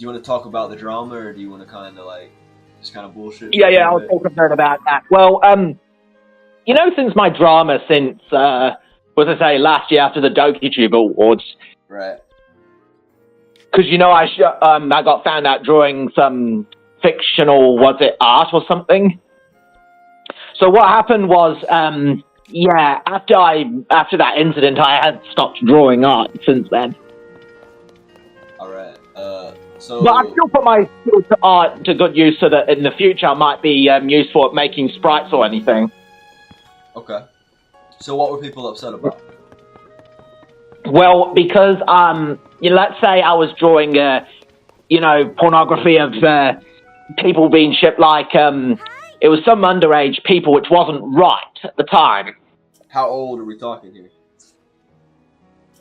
you want to talk about the drama, or do you want to kind of like just kind of bullshit? Yeah, I'll talk a bit about that. Well, you know, since my drama since, last year after the DokuTube Awards. Right. Because, you know, I got found out drawing some fictional, art or something? So what happened was, after that incident, I had stopped drawing art since then. Alright, But I still put my skills to art to good use so that in the future I might be useful at making sprites or anything. Okay. So what were people upset about? Well, because, let's say I was drawing, pornography of people being shipped, like, it was some underage people, which wasn't right at the time. How old are we talking here?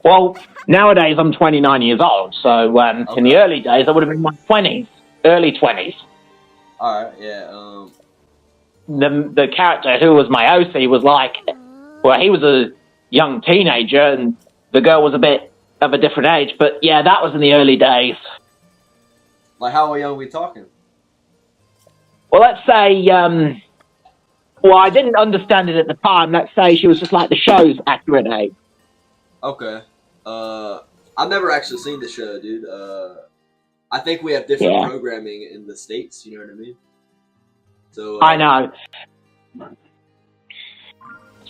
Well, nowadays I'm 29 years old, so okay. In the early days I would have been in my 20s, early 20s. Alright, yeah, The character who was my OC was like, well, he was a young teenager, and the girl was a bit of a different age, but yeah, that was in the early days. Like, how young are we talking? Well, let's say, I didn't understand it at the time. Let's say she was just like the show's accurate age. Okay. I've never actually seen the show, dude. I think we have different programming in the States, you know what I mean? So, I know.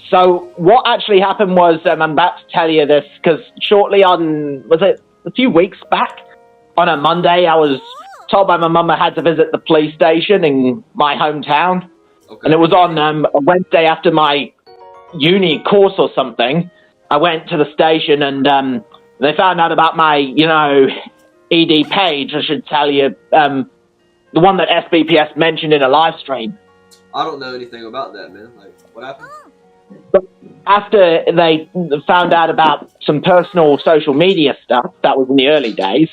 So, what actually happened was, I'm about to tell you this, because shortly on, was it a few weeks back, on a Monday, I was told by my mum I had to visit the police station in my hometown. Okay. And it was on a Wednesday after my uni course or something. I went to the station and they found out about my, ED page, I should tell you, the one that SBPS mentioned in a live stream. I don't know anything about that, man. Like, what happened? But after they found out about some personal social media stuff, that was in the early days.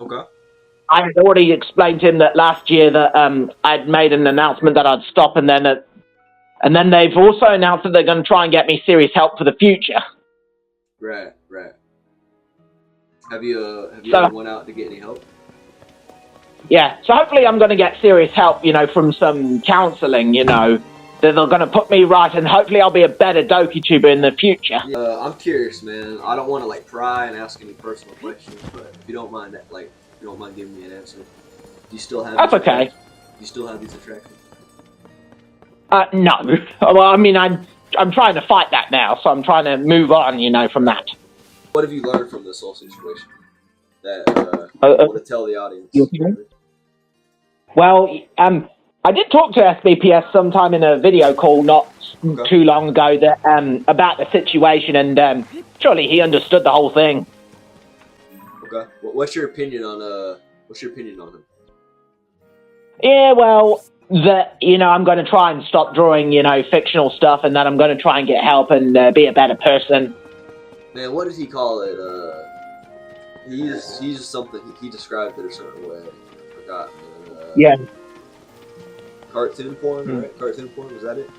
Okay. I had already explained to him that last year that I'd made an announcement that I'd stop, and then they've also announced that they're going to try and get me serious help for the future. Right. Have you ever went out to get any help? Yeah, so hopefully I'm going to get serious help, from some counselling, that they're going to put me right, and hopefully I'll be a better DokuTuber in the future. I'm curious, man. I don't want to pry and ask any personal questions, but if you don't mind that, if you don't mind giving me an answer, do you still have? That's okay. Do you still have these attractions? No. Well, I mean, I'm trying to fight that now, so I'm trying to move on, from that. What have you learned from this whole situation that you want to tell the audience? Well, I did talk to SBPS sometime in a video call not too long ago that about the situation, and surely he understood the whole thing. Okay. What's your opinion on him? Yeah, well, I'm going to try and stop drawing, fictional stuff, and that I'm going to try and get help and be a better person. Man, what did he call it? He's something. He described it a certain way. I forgot. Yeah. Cartoon porn, right? Cartoon porn, was that it?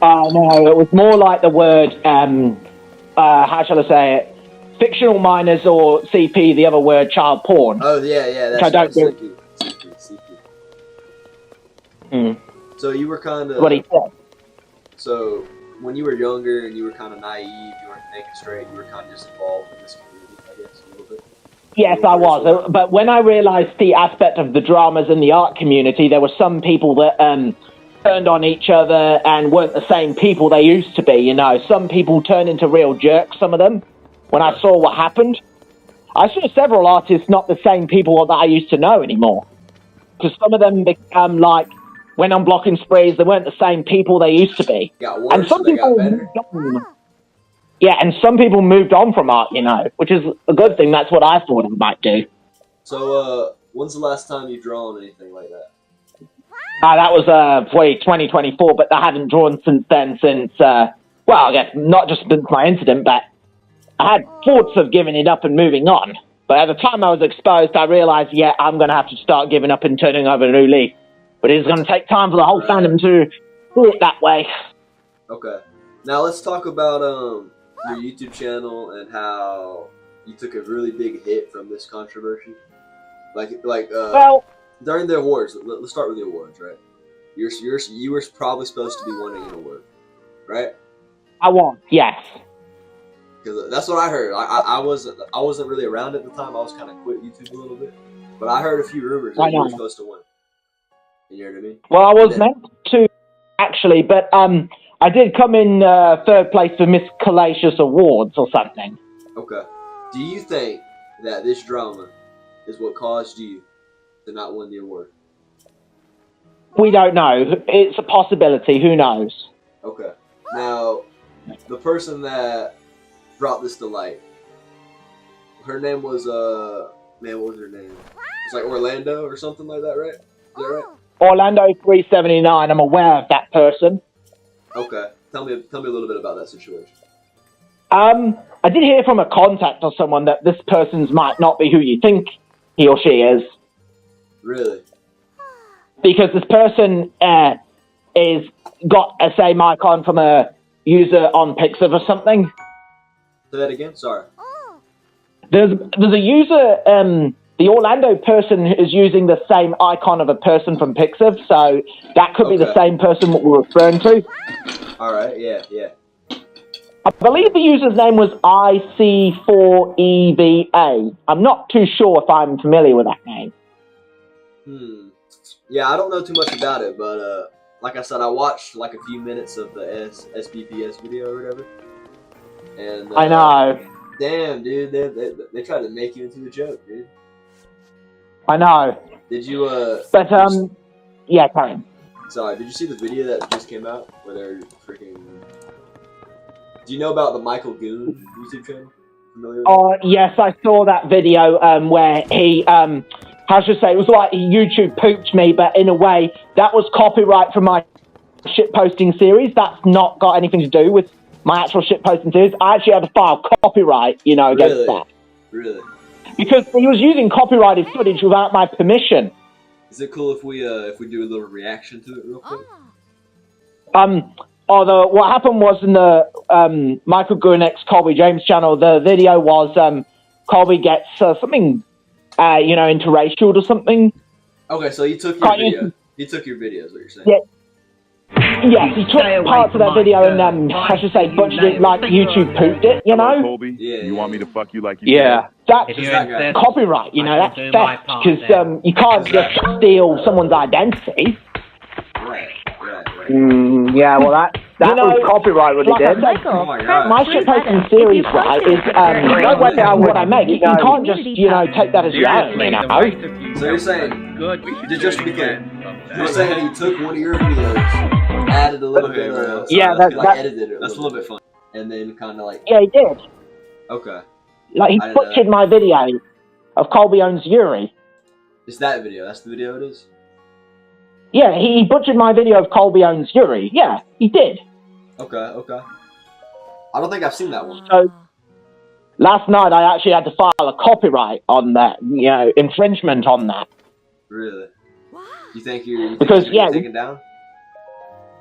No, it was more like the word, how shall I say it? Fictional minors, or CP, the other word, child porn. Oh, yeah, that's which I don't do. CP. So you were kind of... What he said. So, when you were younger and you were kind of naive, you weren't thinking straight, you were kind of just involved in this community, I guess, a little bit. Yes, I was. But when I realized the aspect of the dramas in the art community, there were some people that turned on each other and weren't the same people they used to be, Some people turned into real jerks, some of them, when I saw what happened. I saw several artists not the same people that I used to know anymore. Because some of them become went on blocking sprees, they weren't the same people they used to be. Got worse, and some people moved on. Yeah, and some people moved on from art, which is a good thing. That's what I thought I might do. So, when's the last time you've drawn anything like that? That was 2024, but I haven't drawn since then, I guess not just since my incident, but I had thoughts of giving it up and moving on. But at the time I was exposed, I realized, I'm going to have to start giving up and turning over a new leaf. But it's going to take time for the whole fandom to do it that way. Okay. Now let's talk about your YouTube channel and how you took a really big hit from this controversy. Well, during the awards, let's start with the awards, right? You were probably supposed to be winning an award, right? I was, yes. Because that's what I heard. I wasn't really around at the time. I was kind of quit YouTube a little bit, but I heard a few rumors that you were supposed to win. You know what I mean? Well, I was meant to actually, but I did come in third place for Miss Collacious Awards or something. Okay. Do you think that this drama is what caused you to not win the award? We don't know. It's a possibility. Who knows? Okay. Now, the person that brought this to light, her name was man, what was her name? It's like Orlando or something like that, right? Is that right? Orlando 379. I'm aware of that person. Okay. Tell me a little bit about that situation. I did hear from a contact or someone that this person's might not be who you think he or she is. Really? Because this person is got a same icon from a user on Pixiv or something. Say that again? Sorry. There's a user, the Orlando person is using the same icon of a person from Pixiv, so that could be the same person what we're referring to. Alright, yeah. I believe the user's name was IC4EVA. I'm not too sure if I'm familiar with that name. Yeah, I don't know too much about it, but like I said, I watched like a few minutes of the SBPS video or whatever. And I know. Damn, dude, they tried to make you into a joke, dude. I know. Did you But yeah, Karen. Sorry, did you see the video that just came out where they're freaking? Do you know about the Michael Goon YouTube channel? Familiar with Oh, yes, I saw that video where he, how should I say, it was like YouTube pooped me, but in a way, that was copyright from my shitposting series. That's not got anything to do with my actual shitposting series. I actually had to file copyright, against that. Really? Because he was using copyrighted footage without my permission. Is it cool if we do a little reaction to it real quick? Although what happened was in the Michael Goon X Colby James channel, the video was Colby gets something, interracial or something. Okay, so he took your video. He took your video, is what you're saying? Yeah. Yes, he took parts of that video and, I should say, butchered it like YouTube pooped it, Colby, you want me to fuck you like you did? That's copyright, that's theft, because you can't just steal someone's identity. Right. Yeah, well, that was copyright what he did. My shitposting series, right, is what I make. You can't just, take that as your own, So you're saying, just to be clear, you're saying he took one of your videos, added a little bit of, edited it. That's a little bit fun, and then kind of like. Yeah, he did. Okay. Like he butchered my video of Colby owns Yuri. It's that video. That's the video it is. Yeah, he butchered my video of Colby owns Yuri. Yeah, he did. Okay. I don't think I've seen that one. So, last night I actually had to file a copyright on that, infringement on that. Really? You think you're taken down?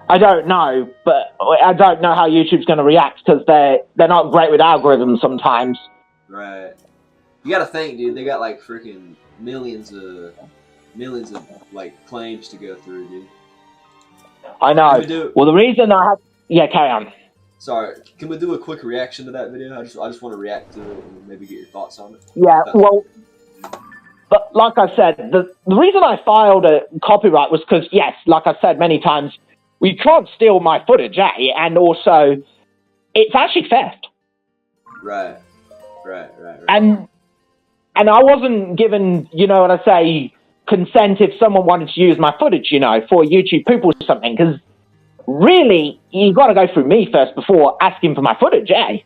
I don't know, but I don't know how YouTube's going to react because they're not great with algorithms sometimes. Right. You got to think, dude. They got like freaking millions of like claims to go through, dude. I know. Well, the reason I had carry on. Sorry, can we do a quick reaction to that video? I just want to react to it and maybe get your thoughts on it. Yeah, well, but like I said, the reason I filed a copyright was because, yes, like I said many times, we can't steal my footage, and also, it's actually theft. Right. And I wasn't given, consent if someone wanted to use my footage, for YouTube poop or something, because really, you got to go through me first before asking for my footage, eh?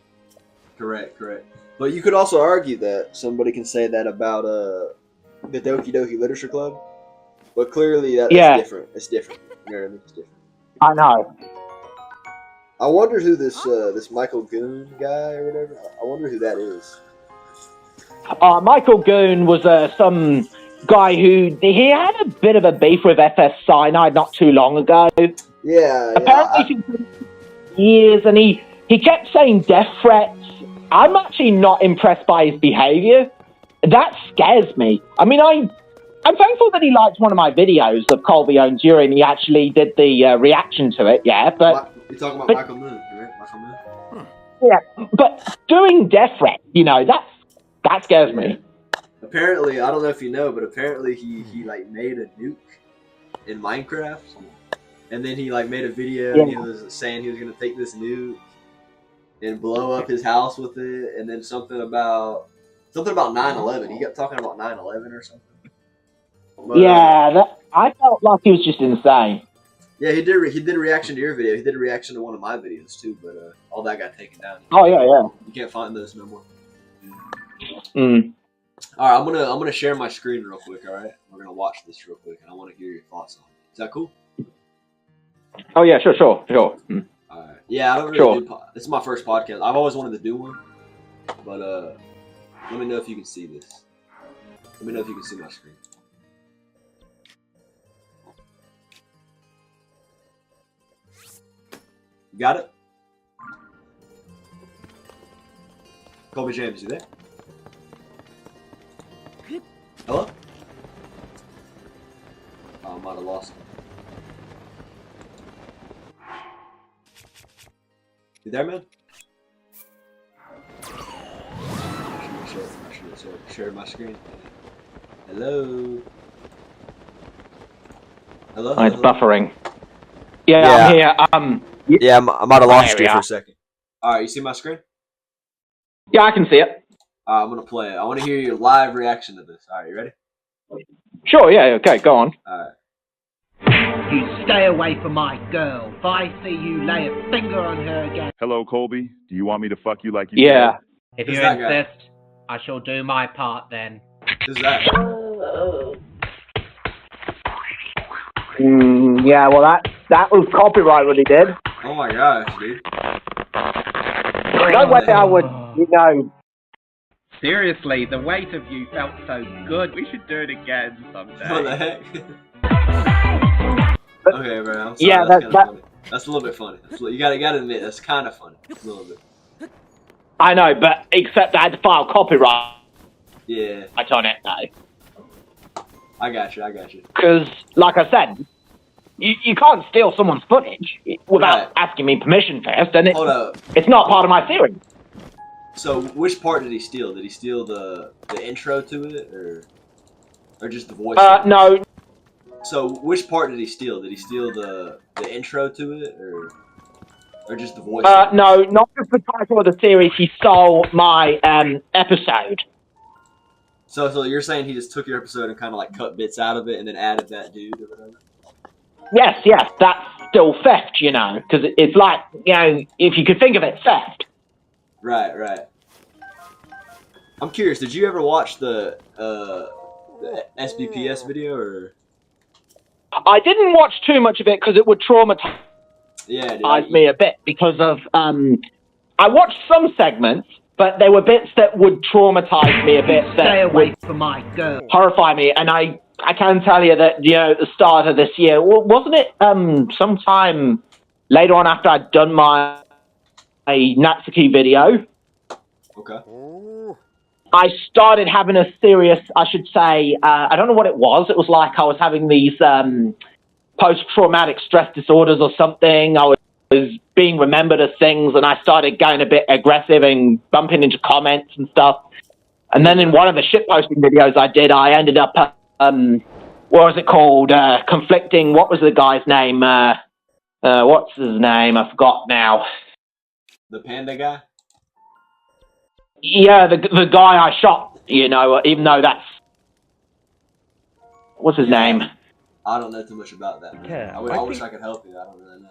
Correct. But you could also argue that somebody can say that about the Doki Doki Literature Club, but clearly that's different. It's different. You know what I mean? It's different. I know. I wonder who this Michael Goon guy or whatever. I wonder who that is. Michael Goon was some guy who he had a bit of a beef with FS Cyanide not too long ago. Yeah. Apparently, for years, and he kept saying death threats. I'm actually not impressed by his behavior. That scares me. I mean, I'm thankful that he liked one of my videos of Colby owns urine. He actually did the reaction to it, yeah. But you're talking about Michael Moon, right? Michael Moon. Yeah, but doing death threats, you know, that scares me. Apparently, I don't know if you know, but apparently he like made a nuke in Minecraft, and then he like made a video and he was saying he was gonna take this nuke and blow up his house with it, and then something about 9/11. He kept talking about 9/11 or something. But, I felt like he was just insane. Yeah, he did a reaction to your video. He did a reaction to one of my videos too, but all that got taken down. Oh yeah. You can't find those no more. Mm. All right, I'm gonna share my screen real quick. All right, we're gonna watch this real quick, and I want to hear your thoughts on it. Is that cool? Oh yeah, sure. Mm. All right. Yeah, I don't really do. This is my first podcast. I've always wanted to do one, but let me know if you can see this. Let me know if you can see my screen. You got it? Colby James, you there? Hello? Oh, I might have lost him. You there, man? I should share my screen. Hello? Hello? Oh, it's buffering. Yeah, I'm here. Yeah, I might have lost you for a second. Alright, you see my screen? Yeah, I can see it. I'm going to play it. I want to hear your live reaction to this. Alright, you ready? Sure, yeah, okay, go on. Alright. You stay away from my girl. If I see you lay a finger on her again. Hello, Colby. Do you want me to fuck you like you Yeah. If you insist, I shall do my part then. Who's that? Yeah, well that was copyright what he did. Oh my gosh, dude. No way I would, you know. Seriously, the weight of you felt so good. We should do it again someday. What the heck? Okay, bro. I'm sorry. Yeah, that's funny. That's a little bit funny. You gotta admit, that's kind of funny. A little bit. I know, but except I had to file copyright. Yeah. On it though. I got you. Because, like I said, you can't steal someone's footage without asking me permission first, and Hold up. It's not part of my theory. So, which part did he steal? Did he steal the intro to it, or just the voice? No. So, which part did he steal? Did he steal the intro to it, or just the voice? No, not just the title of the series. He stole my episode. So you're saying he just took your episode and kind of like cut bits out of it and then added that dude or whatever? Yes, that's still theft, you know, because it's like, you know, if you could think of it, theft. Right. I'm curious, did you ever watch the SBPS video, or? I didn't watch too much of it because it would traumatize me a bit because of, I watched some segments, but there were bits that would traumatize me a bit. Stay away from my girl. Horrify me, and I can tell you that, you know, at the start of this year, wasn't it sometime later on after I'd done my Natsuki video? Okay. I started having a serious, I should say, I don't know what it was. It was like I was having these post-traumatic stress disorders or something. I was being remembered as things, and I started going a bit aggressive and bumping into comments and stuff. And then in one of the shitposting videos I did, I ended up, what was it called? Conflicting, what was the guy's name? What's his name? I forgot now. The panda guy? Yeah, the guy I shot, you know, even though that's... What's his name? I don't know too much about that. Yeah, I wish I could help you. I don't really know.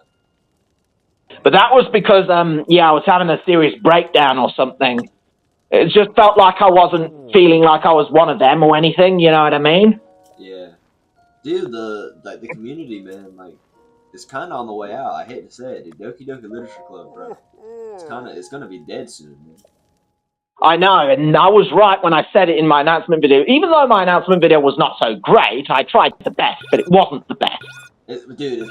But that was because, I was having a serious breakdown or something. It just felt like I wasn't feeling like I was one of them or anything, you know what I mean? Yeah. Dude, the community, man, like, it's kind of on the way out. I hate to say it, dude. Doki Doki Literature Club, bro. It's gonna be dead soon, man. I know, and I was right when I said it in my announcement video. Even though my announcement video was not so great, I tried the best, but it wasn't the best. Dude,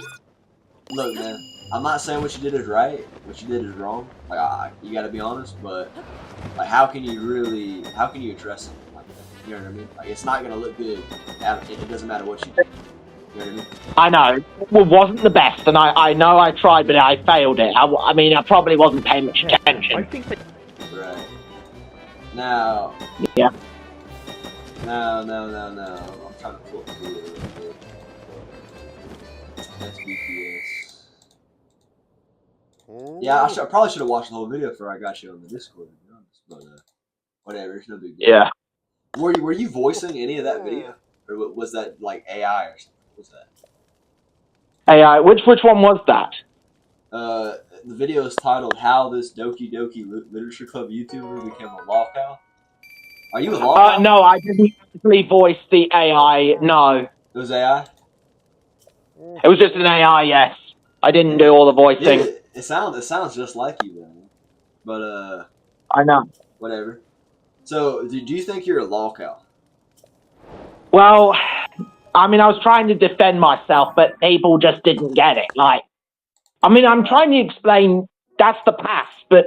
look, man, I'm not saying what you did is right, what you did is wrong. Like, you gotta be honest, but, like, how can you address something like that? You know what I mean? Like, it's not gonna look good. It doesn't matter what you do. You know what I mean? I know. Well, wasn't the best, and I know I tried, but I failed it. I mean, I probably wasn't paying much attention. I think that. Right. Now. Yeah. No. I'm trying to flip through it real quick. SBPS. Yeah, I probably should have watched the whole video before I got you on the Discord, to be honest. But whatever, it's no big deal. Yeah. Were you voicing any of that video, or was that like AI or something? What was that? AI. Which one was that? The video is titled "How This Doki Doki Literature Club YouTuber Became a Law Cow." Are you a law cow? No, I didn't actually voice the AI. No. It was AI? It was just an AI. Yes. I didn't do all the voicing. Yeah, it sounds just like you, man. But I know. whatever. So, do you think you're a law cow? Well, I mean, I was trying to defend myself, but people just didn't get it. Like, I mean, I'm trying to explain that's the past, but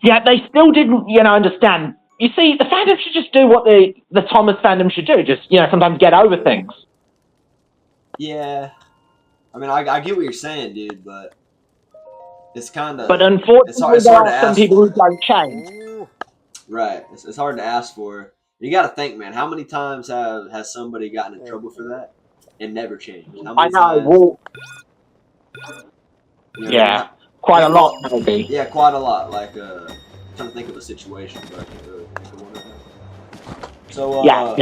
yeah, they still didn't, understand. You see, the fandom should just do what the Thomas fandom should do. Just, sometimes get over things. Yeah. I mean, I get what you're saying, dude, but it's kind of... But unfortunately, it's there hard to are some ask people for. who don't change. Right. It's hard to ask for. You got to think, man. How many times has somebody gotten in trouble for that and never changed? How many I know. times? Well, Yeah. quite a lot, maybe. Yeah, quite a lot. Like, I'm trying to think of a situation, but I can't really think of one right now. So, Yeah.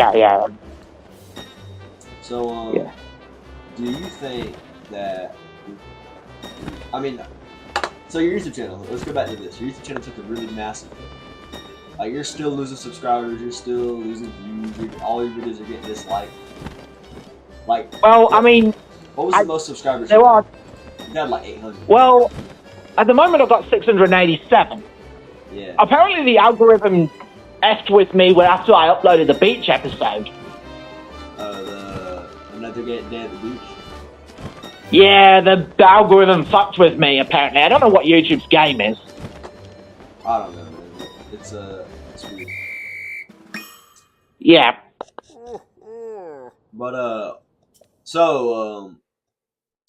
So, Yeah. do you think that? I mean, so your YouTube channel. Let's go back to this. Your YouTube channel took a really massive hit. Like, you're still losing subscribers. You're still losing views. All your videos are getting disliked. Like, Well, I mean, what was the most subscribers? there are. You had like 800. Well, at the moment, I've got 687. Yeah. Apparently, the algorithm effed with me after I uploaded the beach episode. Another day at the beach. Yeah, the algorithm fucked with me, apparently. I don't know what YouTube's game is. I don't know, man. It's weird. Yeah. But so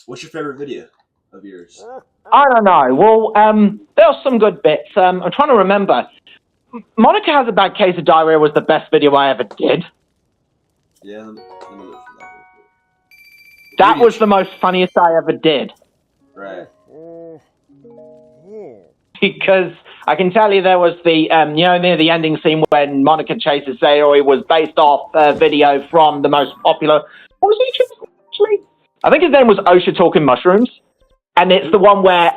what's your favorite video of yours? I don't know. Well, there are some good bits. I'm trying to remember. Monica Has a Bad Case of Diarrhea was the best video I ever did. Yeah, let me look for that real quick. That was the most funniest I ever did. Right. Because I can tell you there was the, near the ending scene when Monica chases Sayori was based off a video from the most popular... What was he actually? I think his name was Osha Talking Mushrooms. And it's the one where,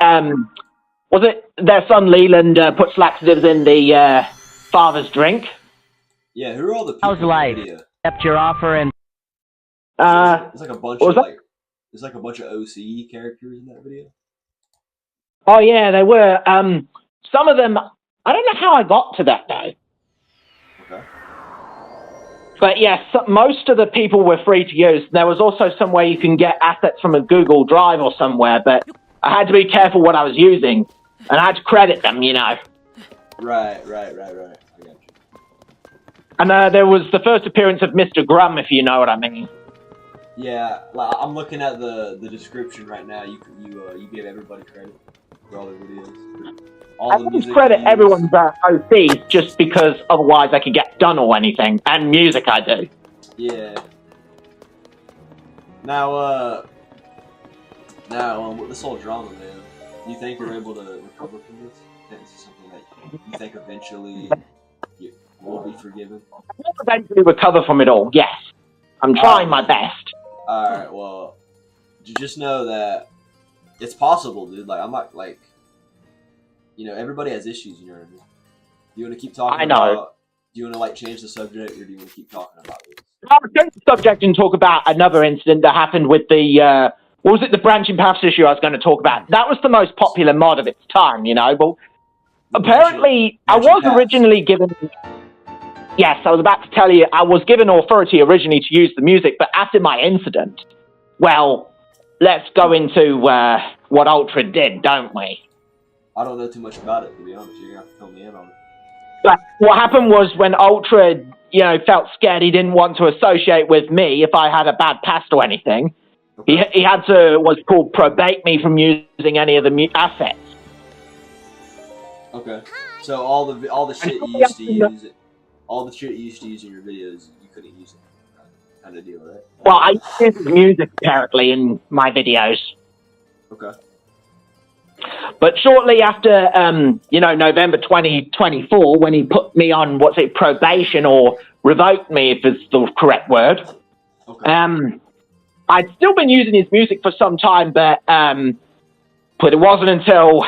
was it their son Leland puts laxatives in the father's drink? Yeah, who are all the people How's in life? the video? Accept your offer and It's like a bunch what of was that? there's like a bunch of OCE characters in that video. Oh, yeah, they were. Some of them, I don't know how I got to that, though. Okay. But yes, most of the people were free to use. There was also some way you can get assets from a Google Drive or somewhere, but I had to be careful what I was using, and I had to credit them, Right. I got you. And there was the first appearance of Mr. Grum, if you know what I mean. Yeah, I'm looking at the description right now. You gave everybody credit for all their videos. I wouldn't credit everyone's OCs just because otherwise I could get done or anything, and music I do. Yeah. Now, with this whole drama, man, do you think you're able to recover from this? Is this something that you think eventually you will be forgiven? I will eventually recover from it all, yes. I'm trying my best. Alright, well, just know that it's possible, dude. Like, I'm not, like, everybody has issues, you know what I mean? Do you want to keep talking about... Do you want to, like, change the subject, or do you want to keep talking about this? I'll change the subject and talk about another incident that happened with the, what was it, the branching paths issue I was going to talk about. That was the most popular mod of its time, but apparently I was originally given... Yes, I was about to tell you, I was given authority originally to use the music, but after my incident, well, let's go into what Ultra did, don't we? I don't know too much about it, to be honest. You're going to have to fill me in on it. But what happened was when Ultra, felt scared. He didn't want to associate with me if I had a bad past or anything. Okay. He had to, what's called, probate me from using any of the assets. Okay. So all the shit you used to use, all the shit you used to use in your videos, you couldn't use it. Kind of deal, right? Well, I use music, apparently, in my videos. Okay. But shortly after, November 2024, when he put me on, probation, or revoked me, if it's the correct word, Okay. I'd still been using his music for some time, but it wasn't until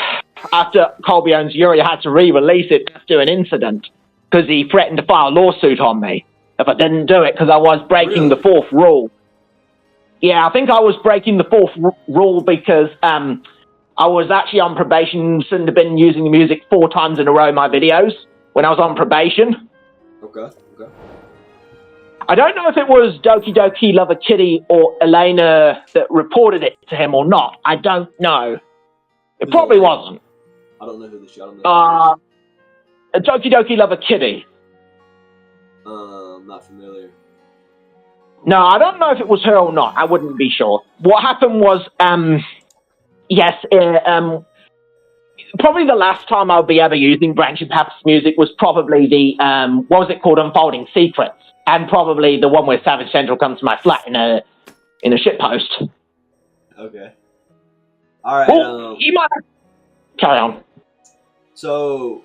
after Colby Owns Yuri had to re-release it after an incident, because he threatened to file a lawsuit on me if I didn't do it, because I was breaking the fourth rule. Yeah, I think I was breaking the fourth rule because I was actually on probation, shouldn't have been using the music 4 times in a row in my videos when I was on probation. Okay. I don't know if it was Doki Doki Lover Kitty or Elena that reported it to him or not. I don't know. It probably wasn't. I don't know who the shit. I don't know. Doki Doki Lover Kitty. Not familiar. No, I don't know if it was her or not. I wouldn't be sure. What happened was, probably the last time I'll be ever using Branching Paths music was probably the, Unfolding Secrets. And probably the one where Savage Central comes to my flat in a shitpost. Okay. All right. Well, you might carry on. So,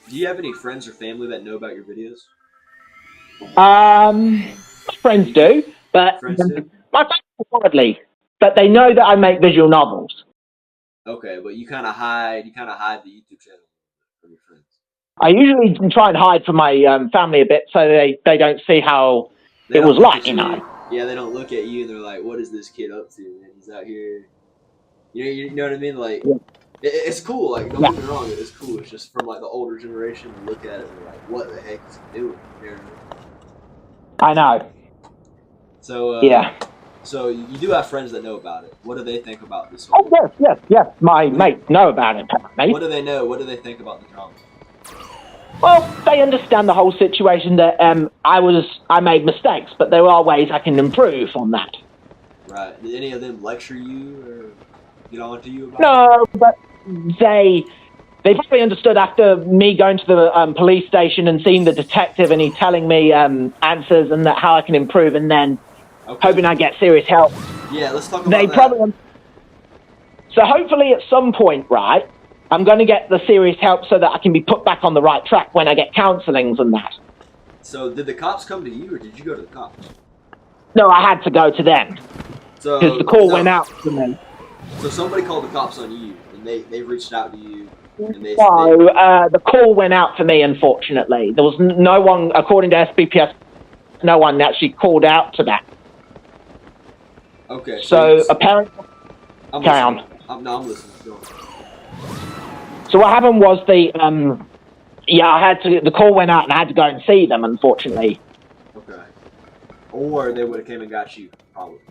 do you have any friends or family that know about your videos? Friends do, but Friends do? my family hardly. But they know that I make visual novels. Okay, but you kind of hide the YouTube channel from your friends. I usually try and hide from my family a bit so they don't see how it was like, Yeah, they don't look at you and they're like, "What is this kid up to? Man? He's out here." You know what I mean? Like, yeah. It's cool. Like, don't get me wrong, it's cool. It's just from like the older generation to look at it and they're like, "What the heck is he doing?" You know what I mean? I know. So yeah. So you do have friends that know about it. What do they think about this? Oh yes. My mates know about it. Mate. What do they know? What do they think about the drama? Well, they understand the whole situation that I made mistakes, but there are ways I can improve on that. Right. Did any of them lecture you or get on to you about it? No, but they probably understood after me going to the police station and seeing the detective and he telling me answers and how I can improve, and then hoping I get serious help. Yeah, let's talk about that. So hopefully at some point, right, I'm going to get the serious help so that I can be put back on the right track when I get counselings and that. So did the cops come to you or did you go to the cops? No, I had to go to them. So because the call went out to them. So somebody called the cops on you and they reached out to you. And the call went out for me, unfortunately. There was no one, according to SBPS, no one actually called out to that. Okay. So apparently... Carry on. I'm listening. Go on. So what happened was the call went out and I had to go and see them, unfortunately. Okay. Or they would have came and got you, probably.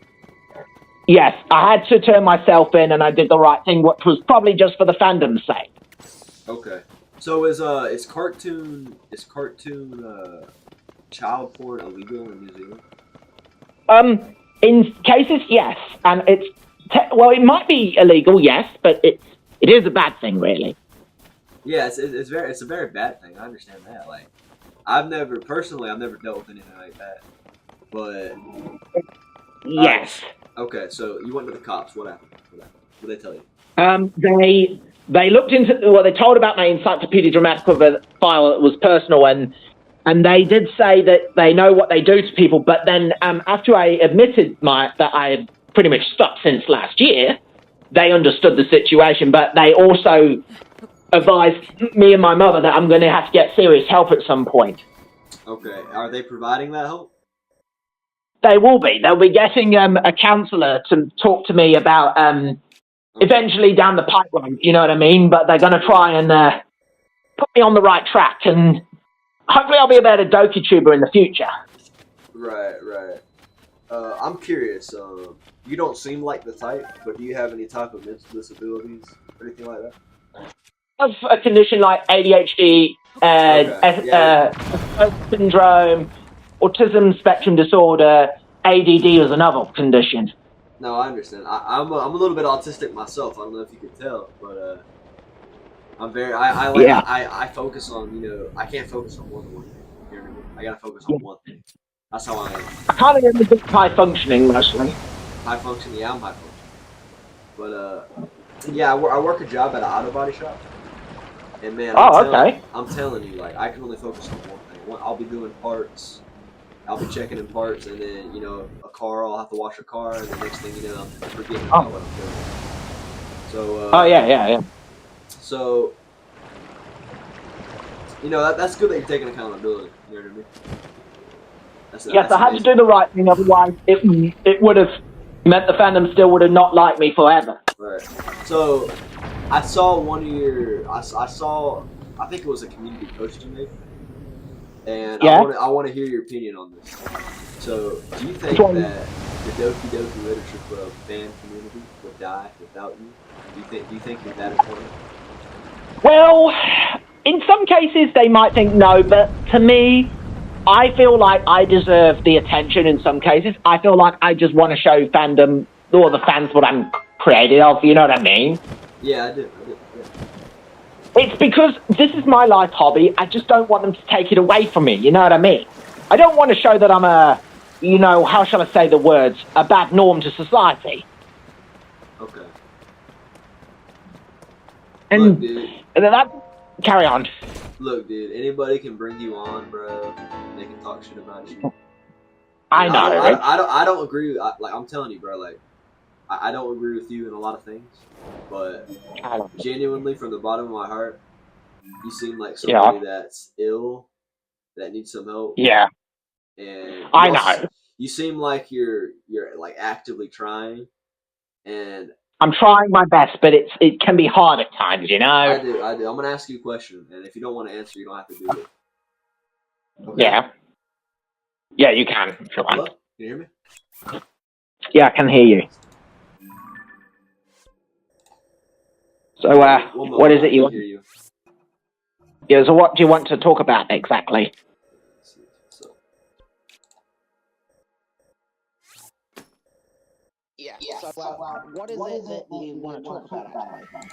Yes, I had to turn myself in and I did the right thing, which was probably just for the fandom's sake. Okay. So is cartoon child porn illegal in New Zealand? In cases, yes. And it might be illegal, yes, but it is a bad thing, really. Yeah, it's a very bad thing. I understand that. Like, I've never dealt with anything like that. But yes. Okay, so you went to the cops. What happened? What did they tell you? They looked into they told about my Encyclopedia Dramatica file. It was personal, and they did say that they know what they do to people. But then after I admitted that I had pretty much stopped since last year, they understood the situation, but they also advised me and my mother that I'm going to have to get serious help at some point. Okay. Are they providing that help? They will be. They'll be getting a counsellor to talk to me about eventually down the pipeline, you know what I mean? But they're going to try and put me on the right track, and hopefully I'll be a better Doki tuber in the future. Right. I'm curious. You don't seem like the type, but do you have any type of mental disabilities or anything like that? I have a condition like ADHD, syndrome, autism spectrum disorder, ADD was another condition. No, I understand. I'm a little bit autistic myself. I don't know if you could tell, but I'm very. I focus on. I can't focus on one thing. You know what I mean? I gotta focus on one thing. That's how I am. I kind of am a bit high functioning mostly. High functioning, yeah, I'm high functioning. But yeah, I work a job at an auto body shop, and man, I'm telling you, like I can only focus on one thing. I'll be doing parts. I'll be checking in parts, and then a car. I'll have to wash a car, and the next thing you know, I'm forgetting about what I'm doing. So. Yeah. So. That's good that you're taking accountability. You know what I mean? Yes, I had to do the right thing. Otherwise, it would have meant the fandom still would have not liked me forever. Right. So, I saw one of your. I think it was a community post you made. And I want to hear your opinion on this. So, do you think that the Doki Doki Literature Club fan community would die without you? Do you think you're that important? Well, in some cases they might think no, but to me, I feel like I deserve the attention in some cases. I feel like I just want to show fandom or the fans what I'm created of, you know what I mean? Yeah, I do. Yeah. It's because this is my life hobby. I just don't want them to take it away from me. You know what I mean? I don't want to show that I'm how shall I say the words, a bad norm to society. Okay. And look, dude, carry on. Look, dude, anybody can bring you on, bro. They can talk shit about you. I know. I don't agree. I'm telling you, bro. Like, I don't agree with you in a lot of things, but genuinely, from the bottom of my heart, you seem like somebody that's ill, that needs some help. Yeah. And I know. You seem like you're like actively trying, and I'm trying my best, but it can be hard at times, you know. I do. I'm gonna ask you a question, and if you don't want to answer, you don't have to do it. Okay? Yeah. Yeah, you can. If you want. Hello? Can you hear me? Yeah, I can hear you. So, what is it you want? Yeah, so what do you want to talk about exactly? So, what is it that you want to talk about actually?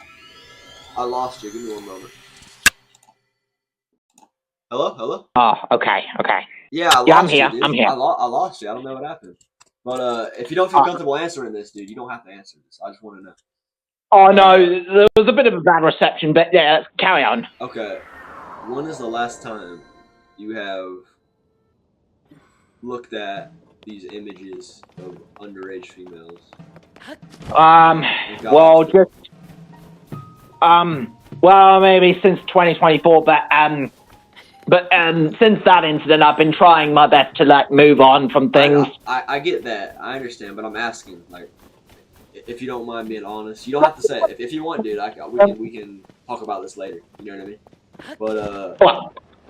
I lost you. Give me one moment. Hello? Oh, okay. Yeah, I lost I'm here. You, dude. I'm here. I lost you. I don't know what happened. But if you don't feel comfortable answering this, dude, you don't have to answer this. I just want to know. Oh, no, there was a bit of a bad reception, but yeah, let's carry on. Okay. When is the last time you have looked at these images of underage females? Well, maybe since 2024, but since that incident, I've been trying my best to, move on from things. I get that. I understand, but I'm asking, if you don't mind being honest. You don't have to say it. If you want, dude, we can talk about this later. You know what I mean? But,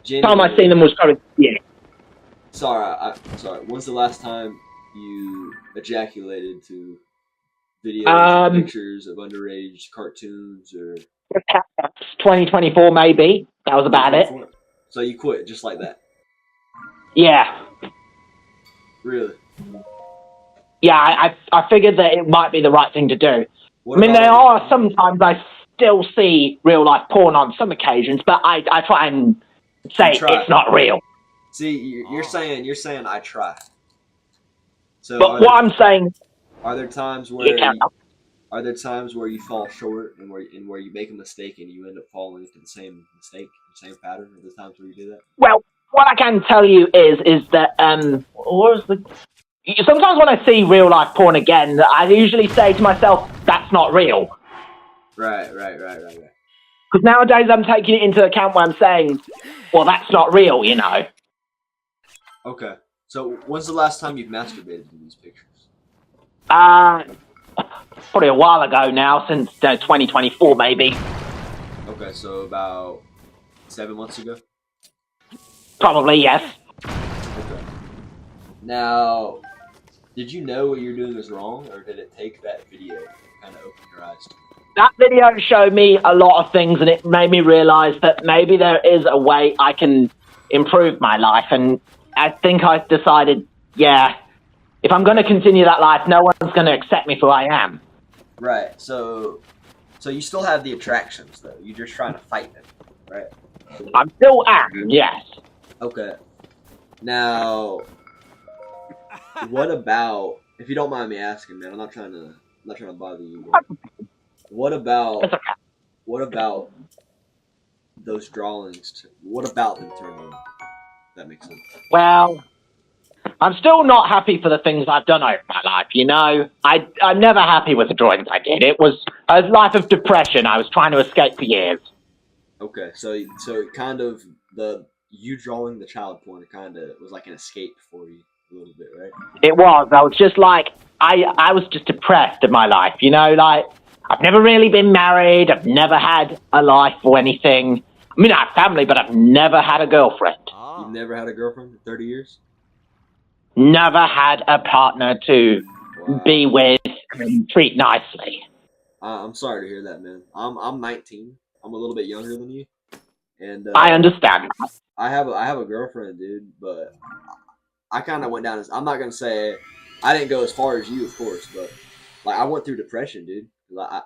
the time I seen them was probably, yeah. Sorry. When's the last time you ejaculated to videos, pictures of underage cartoons, or 2024 maybe. That was about it. So you quit just like that? Yeah. Really? Yeah, I figured that it might be the right thing to do. There are sometimes I still see real life porn on some occasions, but I try and say it's not real. See, you're saying I try. So, but what I'm saying, are there times where you fall short and where you make a mistake and you end up falling into the same mistake, the same pattern? Are there times where you do that? Well, what I can tell you is that sometimes when I see real life porn again, I usually say to myself, "That's not real." Right. Because nowadays I'm taking it into account when I'm saying, "Well, that's not real," you know. Okay. So, when's the last time you've masturbated to these pictures? Probably a while ago now, since 2024 maybe. Okay, so about 7 months ago? Probably, yes. Okay. Now, did you know what you're doing was wrong, or did it take that video to kind of open your eyes to it? that video showed me a lot of things, and it made me realize that maybe there is a way I can improve my life. And I think I've decided, yeah, if I'm going to continue that life, no one's going to accept me for who I am. Right. So you still have the attractions, though. You're just trying to fight them, right? I still am, yes. Okay. Now, what about, if you don't mind me asking, man, I'm not trying to bother you, but what about those drawings? What about them turned on? That makes sense. Well, I'm still not happy for the things I've done over my life, you know? I'm never happy with the drawings I did. It was a life of depression. I was trying to escape for years. Okay, so kind of you drawing the child porn kind of was like an escape for you a little bit, right? It was. I was just like, I was just depressed in my life, you know? Like, I've never really been married. I've never had a life or anything. I mean, I have family, but I've never had a girlfriend. You've never had a girlfriend in 30 years? Never had a partner to be with and treat nicely. I'm sorry to hear that, man. I'm 19. I'm a little bit younger than you, and I understand. I have a girlfriend, dude, but I kind of went down. I'm not gonna say I didn't go as far as you, of course, but like I went through depression, dude. I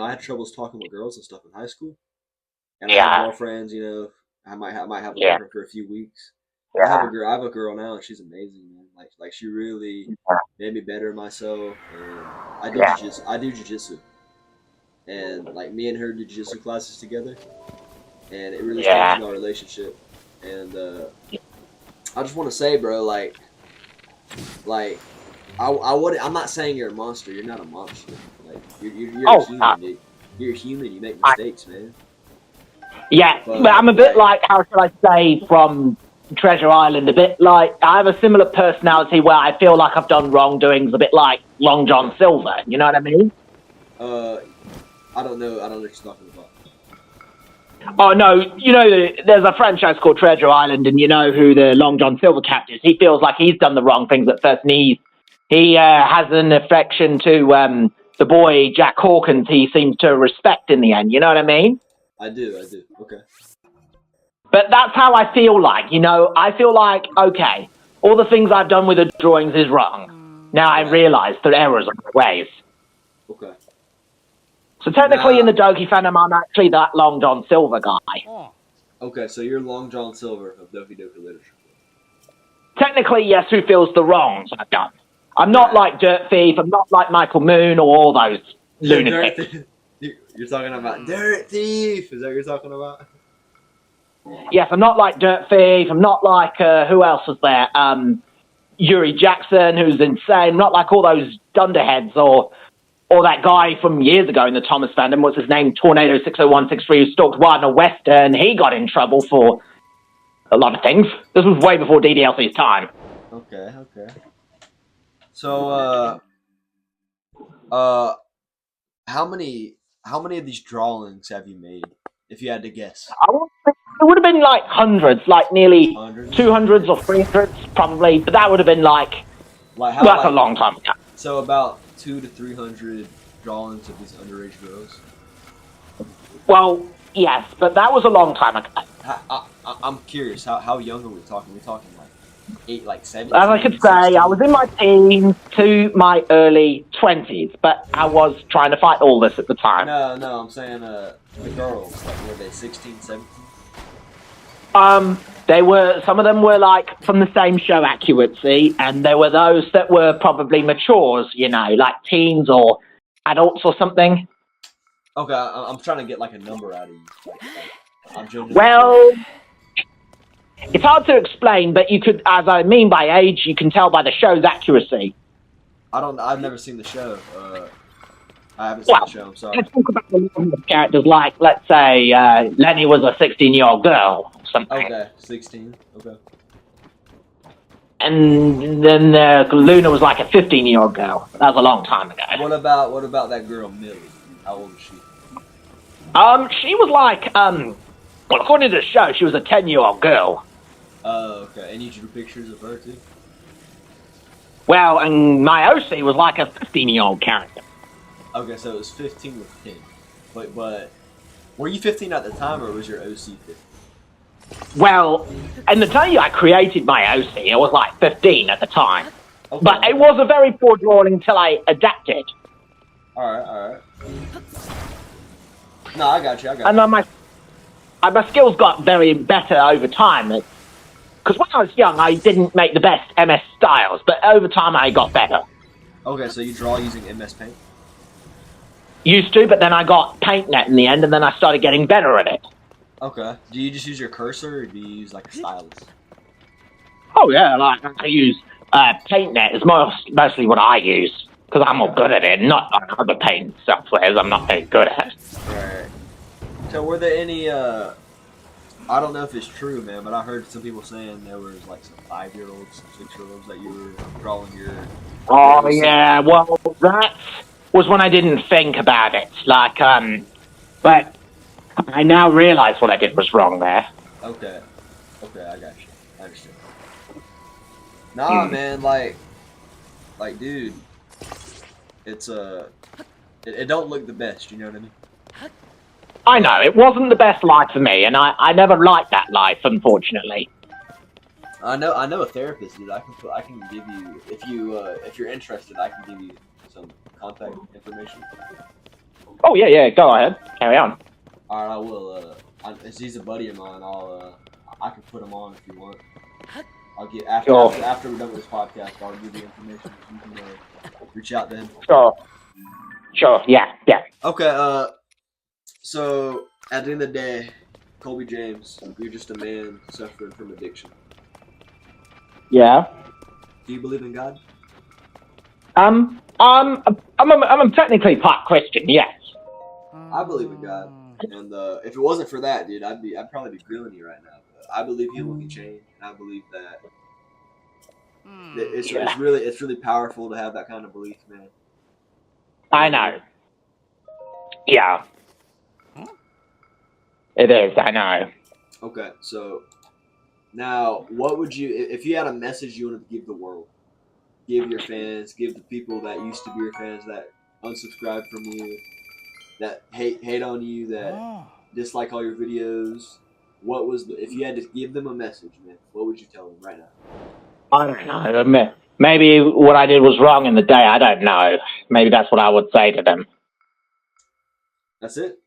had troubles talking with girls and stuff in high school, and I had girlfriends. You know, I might have a girlfriend for a few weeks. I have a girl now, and she's amazing, man. Like she really made me better myself, and I do jujitsu, and like me and her do jujitsu classes together, and it really strengthens our relationship. And I just want to say, bro, like I'm not saying you're a monster. You're not a monster. Like you're a human, dude. You're a human. You make mistakes, man. Yeah, but I'm a bit like, how should I say, from Treasure Island, a bit like, I have a similar personality where I feel like I've done wrongdoings, a bit like Long John Silver, you know what I mean? I don't know what you're talking about. Oh, no, you know, there's a franchise called Treasure Island, and you know who the Long John Silver cat is. He feels like he's done the wrong things at first, and he has an affection to the boy, Jack Hawkins, he seems to respect in the end, you know what I mean? I do, okay. But that's how I feel like, you know, I feel like, okay, all the things I've done with the drawings is wrong. Now I realise the errors of my ways. Okay. So technically in the Doki fandom, I'm actually that Long John Silver guy. Okay, so you're Long John Silver of Doki Doki Literature. Technically, yes, who feels the wrongs I've done. I'm not like Dirt Thief, I'm not like Michael Moon or all those lunatics. You're talking about Dirt Thief, is that what you're talking about? Yes, I'm not like Dirt Thief, I'm not like, who else was there? Yuri Jackson, who's insane, I'm not like all those dunderheads, or that guy from years ago in the Thomas fandom, what's his name, Tornado 60163, who stalked Wagner Western. He got in trouble for a lot of things. This was way before DDLC's time. Okay. So, how many of these drawings have you made, if you had to guess? It would have been like hundreds, like nearly 200s or 300s, probably. But that would have been that's a long time ago. So about 200 to 300 drawings of these underage girls. Well, yes, but that was a long time ago. I'm curious. How young are we talking? We're talking like 7. As I could say, I was in my teens to my early 20s, but I was trying to fight all this at the time. No, I'm saying the girls, like, were they 16, 17? Some of them were like from the same show accuracy, and there were those that were probably matures, you know, like teens or adults or something. Okay, I'm trying to get like a number out of you. Well, it's hard to explain, but you could, as I mean by age, you can tell by the show's accuracy. I've never seen the show. I haven't seen the show, I'm sorry. Let's talk about the characters like, let's say, Lenny was a 16-year-old girl or something. Okay, 16, okay. And then Luna was like a 15-year-old girl. That was a long time ago. What about that girl, Millie? How old is she? She was like, well, according to the show, she was a 10-year-old girl. Oh, okay. And you drew pictures of her, too? Well, and my OC was like a 15-year-old character. Okay, so it was 15 with 10. But were you 15 at the time, or was your OC 15? Well, in the day I created my OC, it was like 15 at the time. Okay. But it was a very poor drawing until I adapted. Alright. No, I got you. And then my skills got very better over time. Because when I was young, I didn't make the best MS styles, but over time I got better. Okay, so you draw using MS Paint? Used to, but then I got PaintNet in the end, and then I started getting better at it. Okay. Do you just use your cursor, or do you use like a stylus? Oh yeah, like I use PaintNet is mostly what I use, because I'm more good at it, not on other paint softwares I'm not very good at. Right. So were there any, I don't know if it's true, man, but I heard some people saying there was like some 5-year-olds, some 6-year-olds that you were drawing your... Oh yeah, well that was when I didn't think about it, like, but I now realize what I did was wrong there. Okay, I got you. I understand. Nah, man, like, dude, it's, it don't look the best, you know what I mean? I know, it wasn't the best life for me, and I never liked that life, unfortunately. I know a therapist, dude. I can give you, if you're interested, I can give you some contact information. Oh yeah, go ahead, carry on. Alright, I will, he's a buddy of mine, I can put him on if you want. I'll get, after we're done with this podcast, I'll give you information, you can, reach out to him. Sure, yeah. Okay, so, at the end of the day, Colby James, you're just a man suffering from addiction. Yeah. Do you believe in God? I'm technically part Christian, yes. I believe in God, and if it wasn't for that, dude, I'd probably be grilling you right now. But I believe people can change, and I believe that it's really powerful to have that kind of belief, man. I know. Yeah. It is, I know. Okay, so now what would you, if you had a message you wanted to give the world, give your fans, give the people that used to be your fans that unsubscribed from you, that hate on you, that dislike all your videos, if you had to give them a message, man, what would you tell them right now? I don't know. Maybe what I did was wrong in the day, I don't know. Maybe that's what I would say to them. That's it?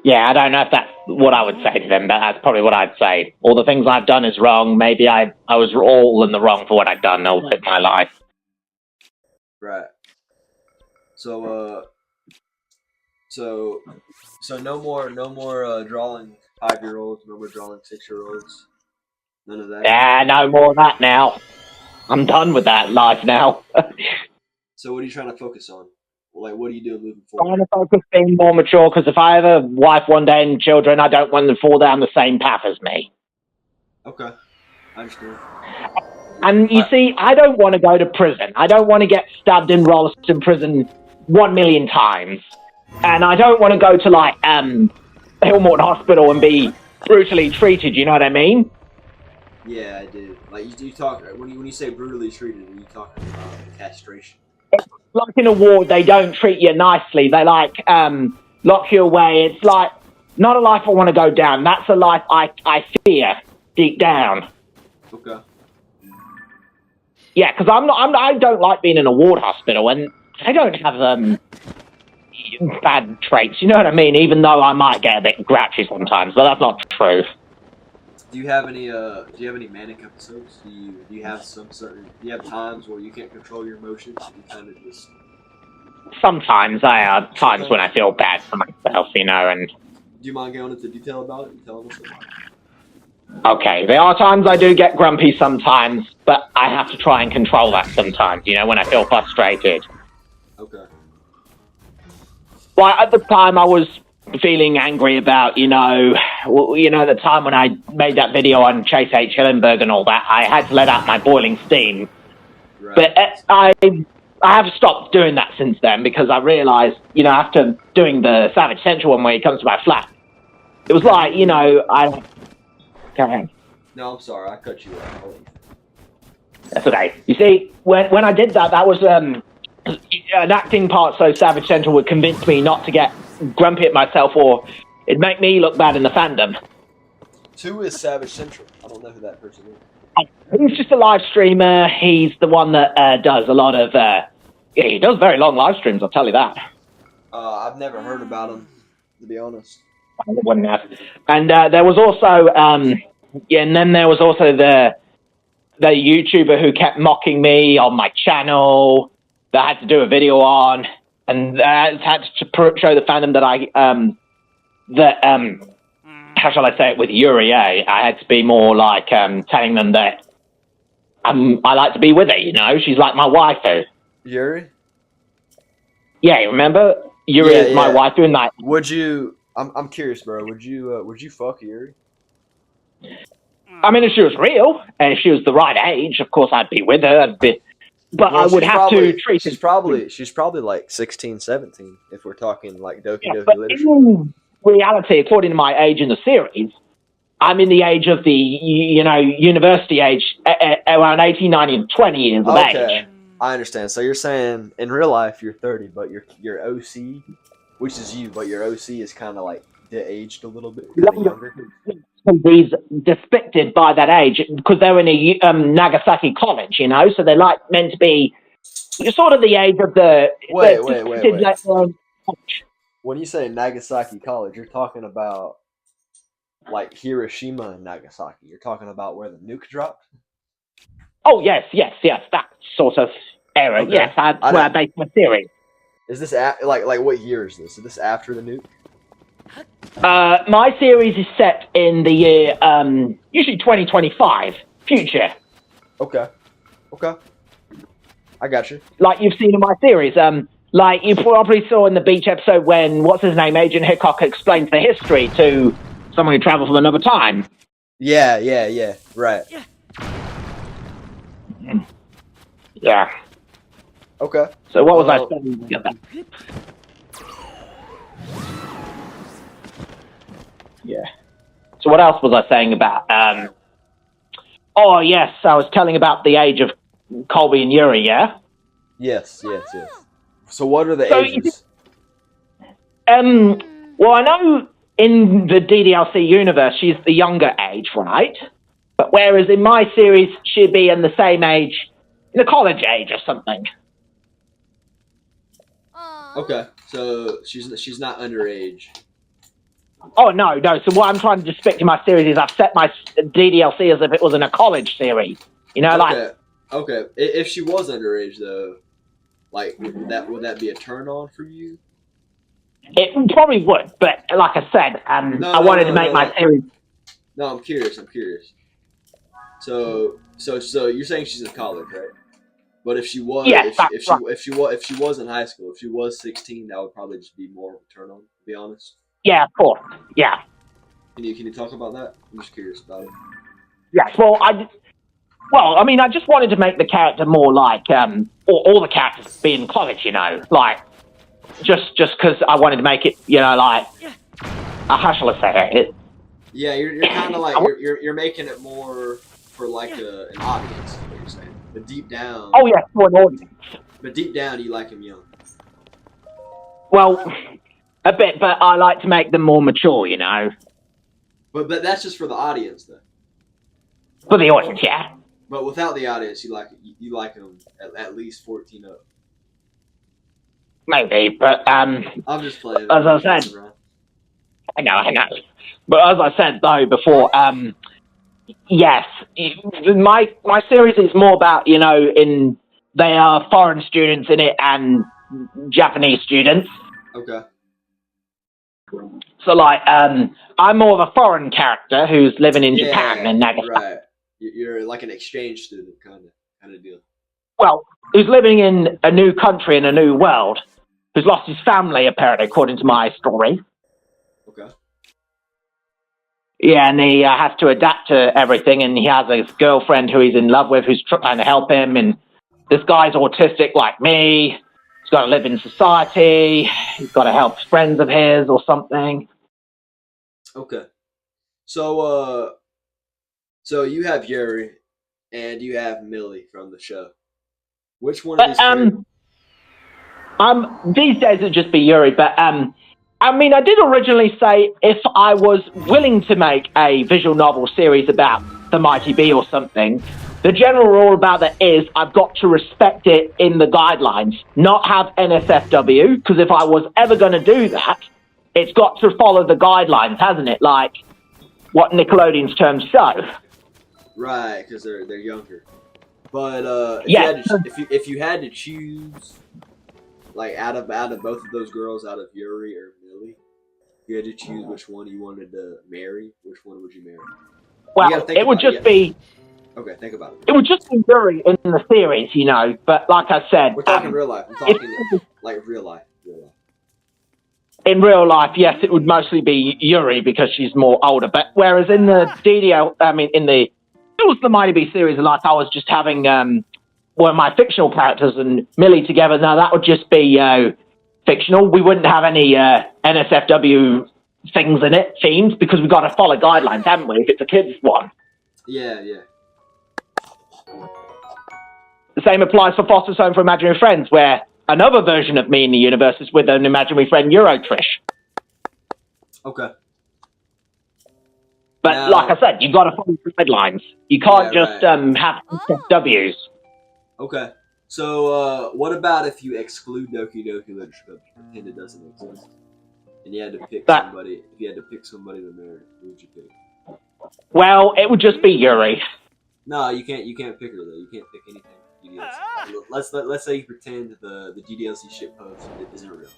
Yeah, I don't know if that's what I would say to them, but that's probably what I'd say. All the things I've done is wrong. Maybe I was all in the wrong for what I'd done all my life. Right. So no more drawing 5-year-olds, no more drawing 6-year-olds, none of that. Yeah, no more of that now. I'm done with that life now. So what are you trying to focus on? Like, what are you doing moving I'm forward? going to focus being more mature, because if I have a wife one day and children, I don't want them to fall down the same path as me. Okay, I understand. And you see, I don't want to go to prison. I don't want to get stabbed in Rolliston prison 1,000,000 times. And I don't want to go to, like, Hillmore Hospital and be brutally treated, you know what I mean? Yeah, I do. Like, you talk, when you say brutally treated, are you talking about castration? Like in a ward, they don't treat you nicely. They, like, lock you away. It's, like, not a life I want to go down. That's a life I fear deep down. Okay. Yeah, because I don't like being in a ward hospital, and I don't have bad traits. You know what I mean? Even though I might get a bit grouchy sometimes, but that's not true. Do you have any manic episodes? Do you have times where you can't control your emotions? You kind of just. Sometimes I have times when I feel bad for myself, you know, and. Do you mind going into detail about it and telling us? Okay, there are times I do get grumpy sometimes, but I have to try and control that sometimes, you know, when I feel frustrated. Okay. Well, at the time I was feeling angry about, you know, the time when I made that video on Chase H. Hillenberg and all that, I had to let out my boiling steam. Right. But I have stopped doing that since then, because I realized, you know, after doing the Savage Central one where he comes to my flat, it was like, you know, Go ahead. No, I'm sorry, I cut you off. That's okay. You see, when I did that, that was an acting part so Savage Central would convince me not to get grumpy at myself, or it'd make me look bad in the fandom. Who is Savage Central? I don't know who that person is. He's just a live streamer. He's the one that does a lot of... he does very long live streams, I'll tell you that. I've never heard about him, to be honest. I wouldn't have. And there was also... and then there was also the YouTuber who kept mocking me on my channel that I had to do a video on, and had to show the fandom that how shall I say it with Yuri, I had to be more like telling them that I like to be with her, you know? She's like my waifu. Yuri? Yeah, you remember? Yuri is my waifu, and like... Would you... I'm curious, bro. Would you fuck Yuri? I mean, if she was real, and if she was the right age, of course I'd be with her. But well, I would have to treat her... She's probably like 16, 17, if we're talking like Doki Doki but literature. in reality, according to my age in the series, I'm in the age of the, university age, around 18, 19, 20 years of age. I understand. So you're saying in real life you're 30, but your OC, which is you, but your OC is kind of like de-aged a little bit, kind of younger. He's depicted by that age because they're in a Nagasaki college, you know, so they're like meant to be sort of the age of the... Wait. When you say Nagasaki College, you're talking about like Hiroshima and Nagasaki. You're talking about where the nuke dropped? Oh, yes, that sort of era. Okay. Yes, that's where I based my theory. Is this like what year is this? Is this after the nuke? My series is set in the year, usually 2025, future. Okay. I got you. Like you've seen in my series, like you probably saw in the beach episode when, what's his name, Agent Hickok explains the history to someone who travels from another time. Yeah, right. Yeah. Okay. So what was I saying? Yeah. So what else was I saying about? Oh yes, I was telling about the age of Colby and Yuri. Yeah. Yes. So what are the ages? Well, I know in the DDLC universe she's the younger age, right? But whereas in my series she'd be in the same age, in the college age or something. Okay, so she's not underage. Oh, no. So what I'm trying to depict in my series is I've set my DDLC as if it was in a college series. You know, Okay. If she was underage, though, like, would that be a turn-on for you? It probably would, but like I said, I wanted to make my series... No, I'm curious. So you're saying she's in college, right? But if she was, if she was in high school, if she was 16, that would probably just be more of a turn-on, to be honest. Yeah, of course. Yeah. Can you talk about that? I'm just curious about it. Yes. Well, I just wanted to make the character more like all the characters be in college. You know, like just because I wanted to make it. You know, like how shall I say it? Yeah, you're kind of like you're making it more for like an audience. Is what you're saying. But deep down. Oh yeah, for an audience. But deep down, you like him young. Well, a bit, but I like to make them more mature, you know. But that's just for the audience, though. For the audience, yeah. But without the audience, you like them at least 14 up. Maybe, but I'm just playing. As I said, I know. But as I said though before, yes, my series is more about, you know, they are foreign students in it and Japanese students. Okay. So like, I'm more of a foreign character who's living in Japan and Nagasaki. Right. You're like an exchange student kind of deal. Well, who's living in a new country in a new world, who's lost his family apparently, according to my story. Okay. Yeah, and he has to adapt to everything, and he has a girlfriend who he's in love with who's trying to help him, and this guy's autistic like me. He's got to live in society. He's got to help friends of his or something. Okay. So you have Yuri, and you have Millie from the show. Which one of these These days it'd just be Yuri, but I mean, I did originally say if I was willing to make a visual novel series about the Mighty Bee or something, the general rule about that is I've got to respect it in the guidelines, not have NSFW, because if I was ever going to do that, it's got to follow the guidelines, hasn't it? Like what Nickelodeon's terms show. Right, because they're younger. But if you had to choose, like out of both of those girls, out of Yuri or Millie, you had to choose which one you wanted to marry. Which one would you marry? Well, it would just be. Okay, think about it. It would just be Yuri in the series, you know. But like I said, we're talking real life. I'm talking like real life. In real life, yes, it would mostly be Yuri because she's more older. But whereas in the DDL, I mean, it was the Mighty Bee series, like I was just having one of my fictional characters and Millie together. Now that would just be fictional. We wouldn't have any NSFW things in it, themes, because we've got to follow guidelines, haven't we? If it's a kids one. Yeah. The same applies for Foster's Home for Imaginary Friends, where another version of me in the universe is with an imaginary friend, Eurotrish. Okay. But now, like I said, you've got to follow the guidelines. You can't just have NSFWs. Okay. So, what about if you exclude Doki Doki Literature Club, pretend it doesn't exist, and you had to pick somebody? If you had to pick somebody to marry, who would you pick? Well, it would just be Yuri. No, you can't. You can't pick her though. You can't pick anything. Let's say you pretend the GDLC shitpost isn't real,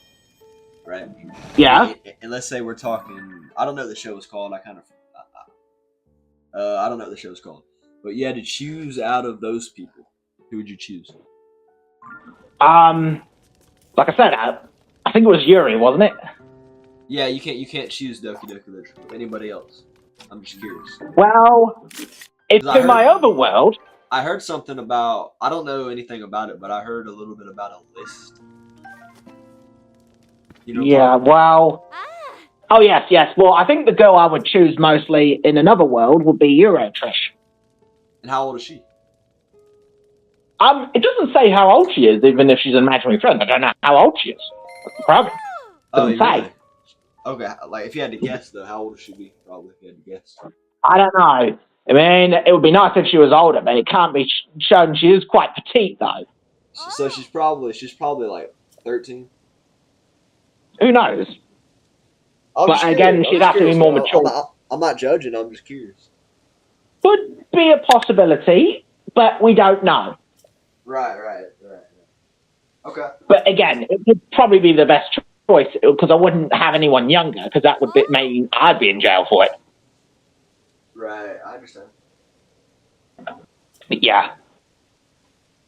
right? Yeah. And let's say we're talking. I don't know what the show was called. I don't know what the show's called. But you had to choose out of those people. Who would you choose? Like I said, I think it was Yuri, wasn't it? Yeah, you can't choose Doki Doki Literature. Anybody else? I'm just curious. Well, it's in my other world. I heard something about. I don't know anything about it, but I heard a little bit about a list. You know? Yeah. Well. Oh yes. Well, I think the girl I would choose mostly in another world would be Eurotrish. And how old is she? It doesn't say how old she is, even if she's an imaginary friend. I don't know how old she is. That's the problem. Doesn't say. Really? Okay, like if you had to guess though, how old would she be? Probably if you had to guess. I don't know. I mean, it would be nice if she was older, but it can't be shown. She is quite petite, though. So she's probably like 13. Who knows? But again, she'd have to be more mature. I'm not judging. I'm just curious. Could be a possibility, but we don't know. Right. Okay. But again, it would probably be the best choice because I wouldn't have anyone younger because that would mean I'd be in jail for it. Right, I understand. Yeah.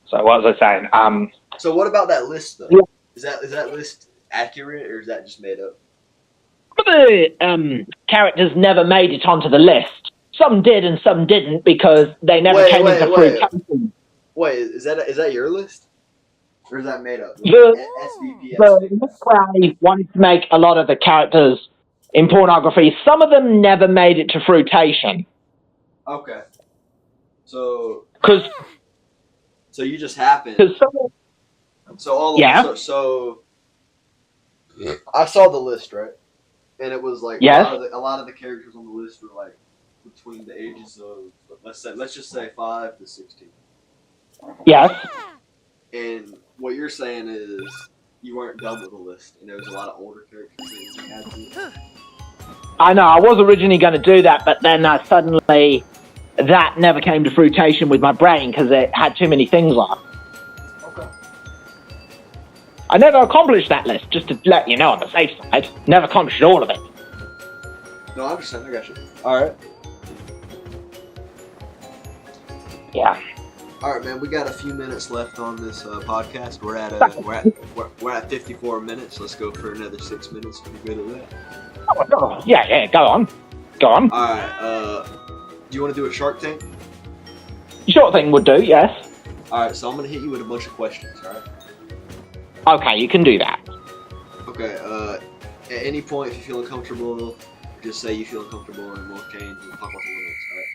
So what was I saying? So what about that list though? Yeah. Is that list accurate or is that just made up? The characters never made it onto the list. Some did and some didn't because they never came into fruition. Wait, is that your list? Or is that made up? The list where I wanted to make a lot of the characters in pornography, some of them never made it to fruition. Okay. So you just happened. So I saw the list, right? And it was like a lot of the characters on the list were like between the ages of let's just say 5 to 16. Yes. And what you're saying is you weren't done with the list, and there was a lot of older characters that you had to. I know, I was originally going to do that, but then suddenly that never came to fruition with my brain because it had too many things on. Okay. I never accomplished that list, just to let you know on the safe side. Never accomplished all of it. No, I understand. I got you. All right. Yeah. All right, man. We got a few minutes left on this podcast. We're at 54 minutes. Let's go for another 6 minutes. We're good at that. Oh, yeah. Go on. All right. Do you want to do a Shark Tank? Short thing would do, yes. All right. So I'm gonna hit you with a bunch of questions. All right. Okay, you can do that. Okay. At any point, if you feel uncomfortable, just say you feel uncomfortable, and we'll change and talk about something else. All right.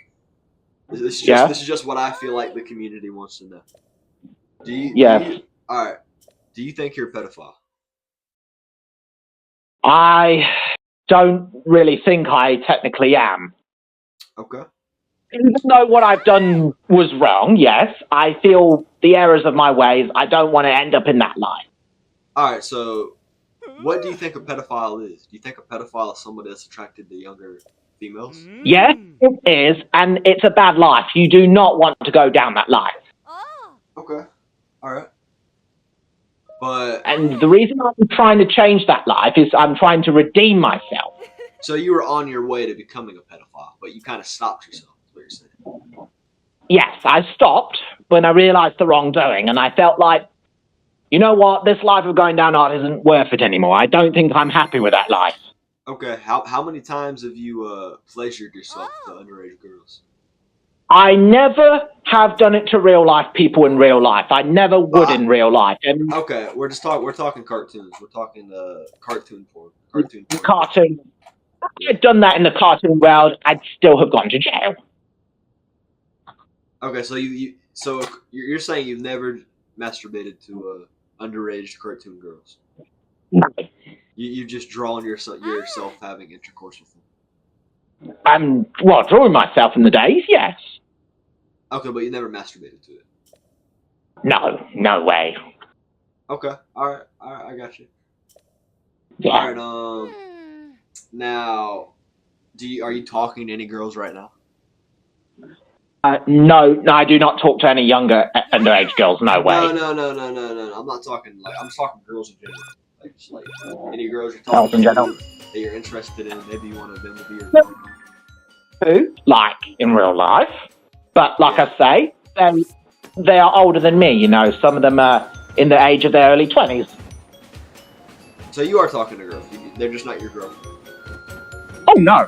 This is just what I feel like the community wants to know. All right. Do you think you're a pedophile? I don't really think I technically am. Okay. Even though what I've done was wrong, yes, I feel the errors of my ways. I don't want to end up in that life. All right. So, what do you think a pedophile is? Do you think a pedophile is somebody that's attracted to younger females? Yes, it is, and it's a bad life. You do not want to go down that life. Okay. All right. But And the reason I'm trying to change that life is I'm trying to redeem myself. so you were on your way to becoming a pedophile, but you kind of stopped yourself. Is what you're saying? Yes, I stopped when I realized the wrongdoing, and I felt like, you know what, this life of going down art isn't worth it anymore. I don't think I'm happy with that life. Okay. How many times have you pleasured yourself to underage girls? I never have done it to real life people in real life. I never would in real life. And Okay, we're talking cartoons. We're talking cartoon porn. Cartoon porn. cartoon. If I'd done that in the cartoon world, I'd still have gone to jail. Okay, so you're saying you've never masturbated to underage cartoon girls? No. You've just drawn yourself having intercourse with them. Drawing myself in the days, yes. Okay, but you never masturbated to it. No way. Okay, all right, I got you. Yeah. All right, now, are you talking to any girls right now? No, I do not talk to any younger underage girls. No way. No. I'm not talking I'm talking girls in general. Like any girls you're talking Girls in general. to that you're interested in. Maybe you want them to be your girlfriend. Who? Like in real life. But like I say, they are older than me, you know. Some of them are in the age of their early 20s. So you are talking to girls. They're just not your girlfriend. Oh, no.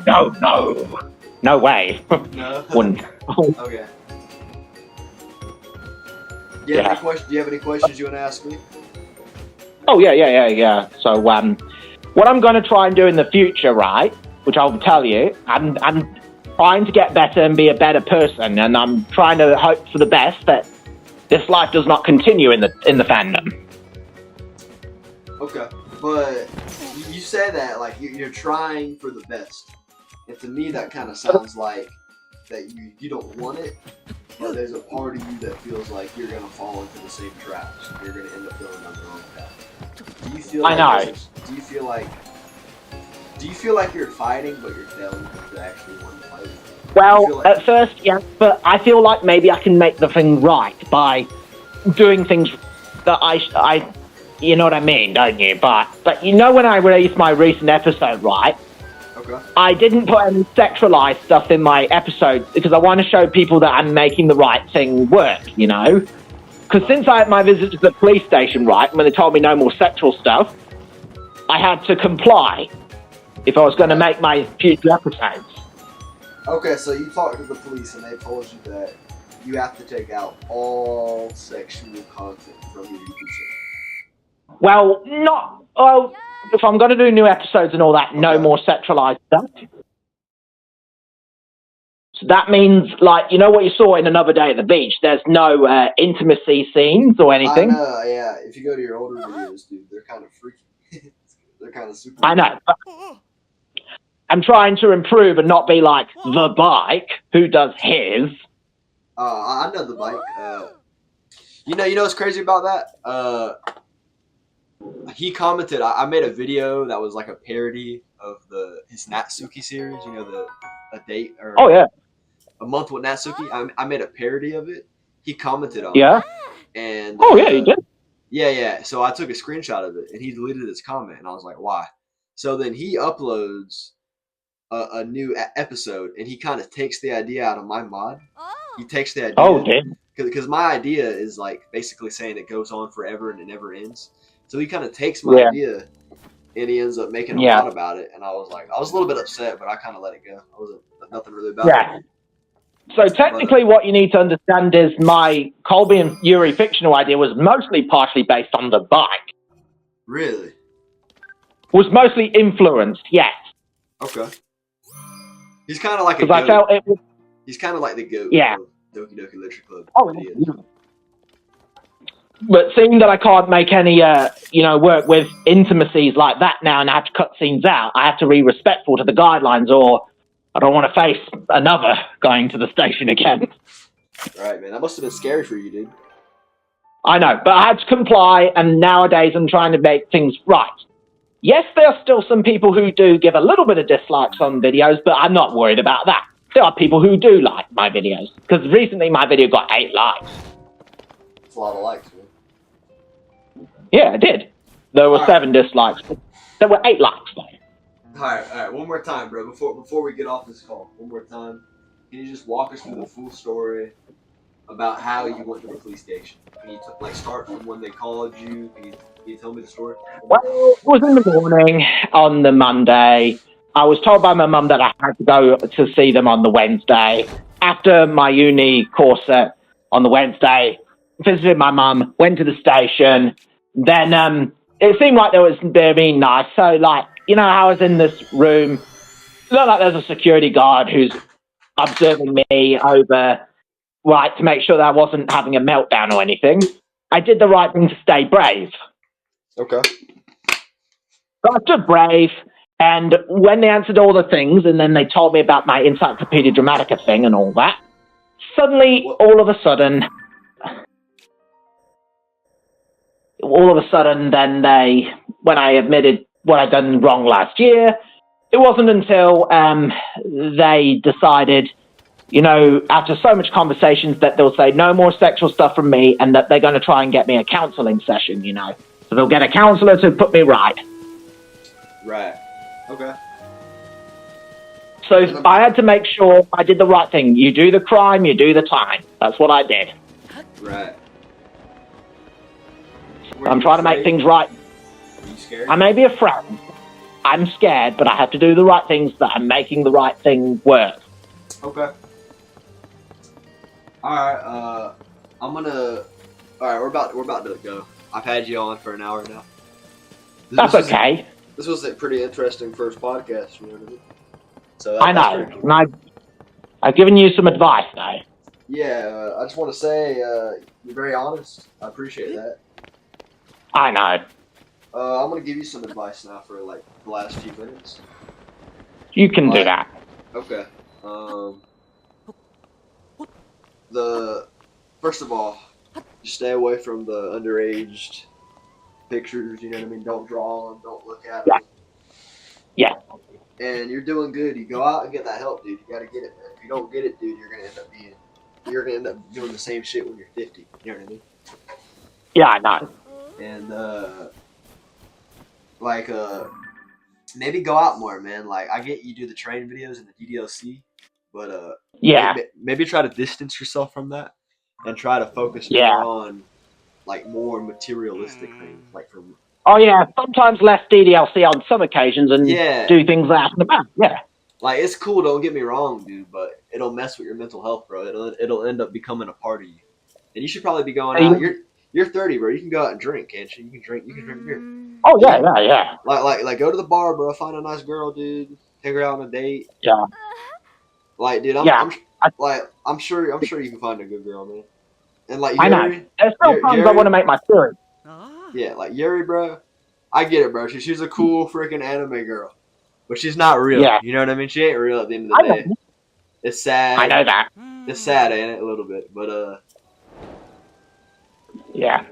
No way. No? Wouldn't. Okay. Do you have any questions you want to ask me? Oh, yeah. So, what I'm going to try and do in the future, right, which I'll tell you, I'm trying to get better and be a better person, and I'm trying to hope for the best that this life does not continue in the fandom. Okay, but you say that like you're trying for the best, and to me that kind of sounds like that you don't want it, but there's a part of you that feels like you're gonna fall into the same traps. You're gonna end up going down the wrong path. Do you feel? I know. Do you feel like you're fighting, but you're failing to actually want to fight? Well, at first, yes, but I feel like maybe I can make the thing right by doing things that I you know what I mean, don't you? But you know when I released my recent episode, right? Okay. I didn't put any sexualized stuff in my episode because I want to show people that I'm making the right thing work, you know? Because since I had my visit to the police station, right, when they told me no more sexual stuff, I had to comply if I was going to make my future episodes. Okay, so you talked to the police and they told you that you have to take out all sexual content from your YouTube channel. Well, not... Oh, if I'm going to do new episodes and all that, no more sexualized stuff. So that means, like, you know what you saw in Another Day at the Beach? There's no intimacy scenes or anything. I know, yeah. If you go to your older videos, dude, they're kind of freaky. They're kind of super... I know. I'm trying to improve and not be like the bike who does his. I know the bike. You know what's crazy about that? He commented. I made a video that was like a parody of his Natsuki series. You know, a date or a month with Natsuki. I made a parody of it. He commented on it. And he did. Yeah. So I took a screenshot of it and he deleted his comment and I was like, why? So then he uploads a new episode and he kind of takes the idea out of my mod. He takes the idea because my idea is like basically saying it goes on forever and it never ends. So he kind of takes my idea and he ends up making a mod about it. And I was a little bit upset, but I kind of let it go. I wasn't nothing really about it. So technically what you need to understand is my Colby and Yuri fictional idea was partially based on the bike. Really? Was mostly influenced, yes. Okay. He's kind of like because I felt it was. He's kind of like the goat. Yeah. Of Doki Doki Literature Club. Oh, But seeing that I can't make any, work with intimacies like that now, and I have to cut scenes out, I have to be respectful to the guidelines, or I don't want to face another going to the station again. Right, man. That must have been scary for you, dude. I know, but I had to comply, and nowadays I'm trying to make things right. Yes, there are still some people who do give a little bit of dislikes on videos, but I'm not worried about that. There are people who do like my videos, because recently my video got 8 likes. It's a lot of likes, man. Yeah, it did. There were 7 dislikes, but there were 8 likes, though. Alright, one more time, bro. Before we get off this call, one more time. Can you just walk us through the full story about how you went to the police station? Can you start from when they called you? Can you tell me the story? Well, it was in the morning on the Monday. I was told by my mum that I had to go to see them on the Wednesday. After my uni course set on the Wednesday, visited my mum, went to the station. Then it seemed like they were being nice. So, I was in this room. It looked like there's a security guard who's observing me over, to make sure that I wasn't having a meltdown or anything. I did the right thing to stay brave. Okay. So I stood brave, and when they answered all the things, and then they told me about my Encyclopedia Dramatica thing and all that, suddenly, all of a sudden, then when I admitted what I'd done wrong last year, it wasn't until they decided, after so much conversations, that they'll say no more sexual stuff from me, and that they're going to try and get me a counseling session, So they'll get a counselor to put me right. Right. Okay. So I had to make sure I did the right thing. You do the crime, you do the time. That's what I did. Right. I'm trying to make things right. Are you scared? I may be a friend. I'm scared, but I have to do the right things that I'm making the right thing work. Okay. Alright, we're about to go. I've had you on for an hour now. That's okay. This was a pretty interesting first podcast, you know what I mean? So I know. And I've given you some advice, though. Yeah, I just want to say you're very honest. I appreciate that. I know. I'm going to give you some advice now for, the last few minutes. You can do that. Okay. First of all, just stay away from the underage pictures, you know what I mean? Don't draw them, don't look at them. Yeah. And you're doing good. You go out and get that help, dude. You gotta get it, man. If you don't get it, dude, you're gonna end up doing the same shit when you're 50. You know what I mean? Yeah, I know. And maybe go out more, man. I get you do the train videos and the DDLC, but maybe try to distance yourself from that and try to focus more on more materialistic things, from. Oh yeah, sometimes less DDLC on some occasions and do things out and about. Yeah. It's cool, don't get me wrong, dude, but it'll mess with your mental health, bro. It'll end up becoming a part of you. And you should probably be going out. You're 30, bro. You can go out and drink, can't you? You can drink beer. Oh yeah. Like go to the bar, bro. Find a nice girl, dude. Take her out on a date. Yeah. Dude, I'm sure you can find a good girl, man. And Yuri, I know. There's still times I want to make my theory. Yeah, Yuri, bro. I get it, bro. She's a cool freaking anime girl, but she's not real. Yeah. You know what I mean? She ain't real at the end of the day. It's sad. I know that. It's sad, ain't it? A little bit, but yeah.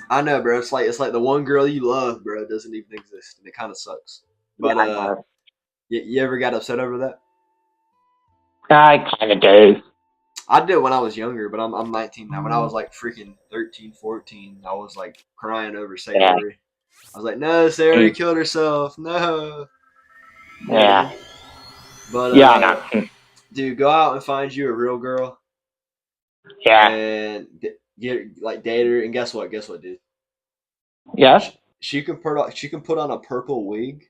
I know, bro. It's like the one girl you love, bro, doesn't even exist, and it kind of sucks. But you ever got upset over that? I kind of do. I did when I was younger, but I'm 19 now. When I was freaking 13, 14, I was crying over Sayori. Yeah. I was like, no, Sayori killed herself. No. Yeah. But I know. Dude, go out and find you a real girl. Yeah. And date her, and guess what, dude? Yeah. She can put on a purple wig,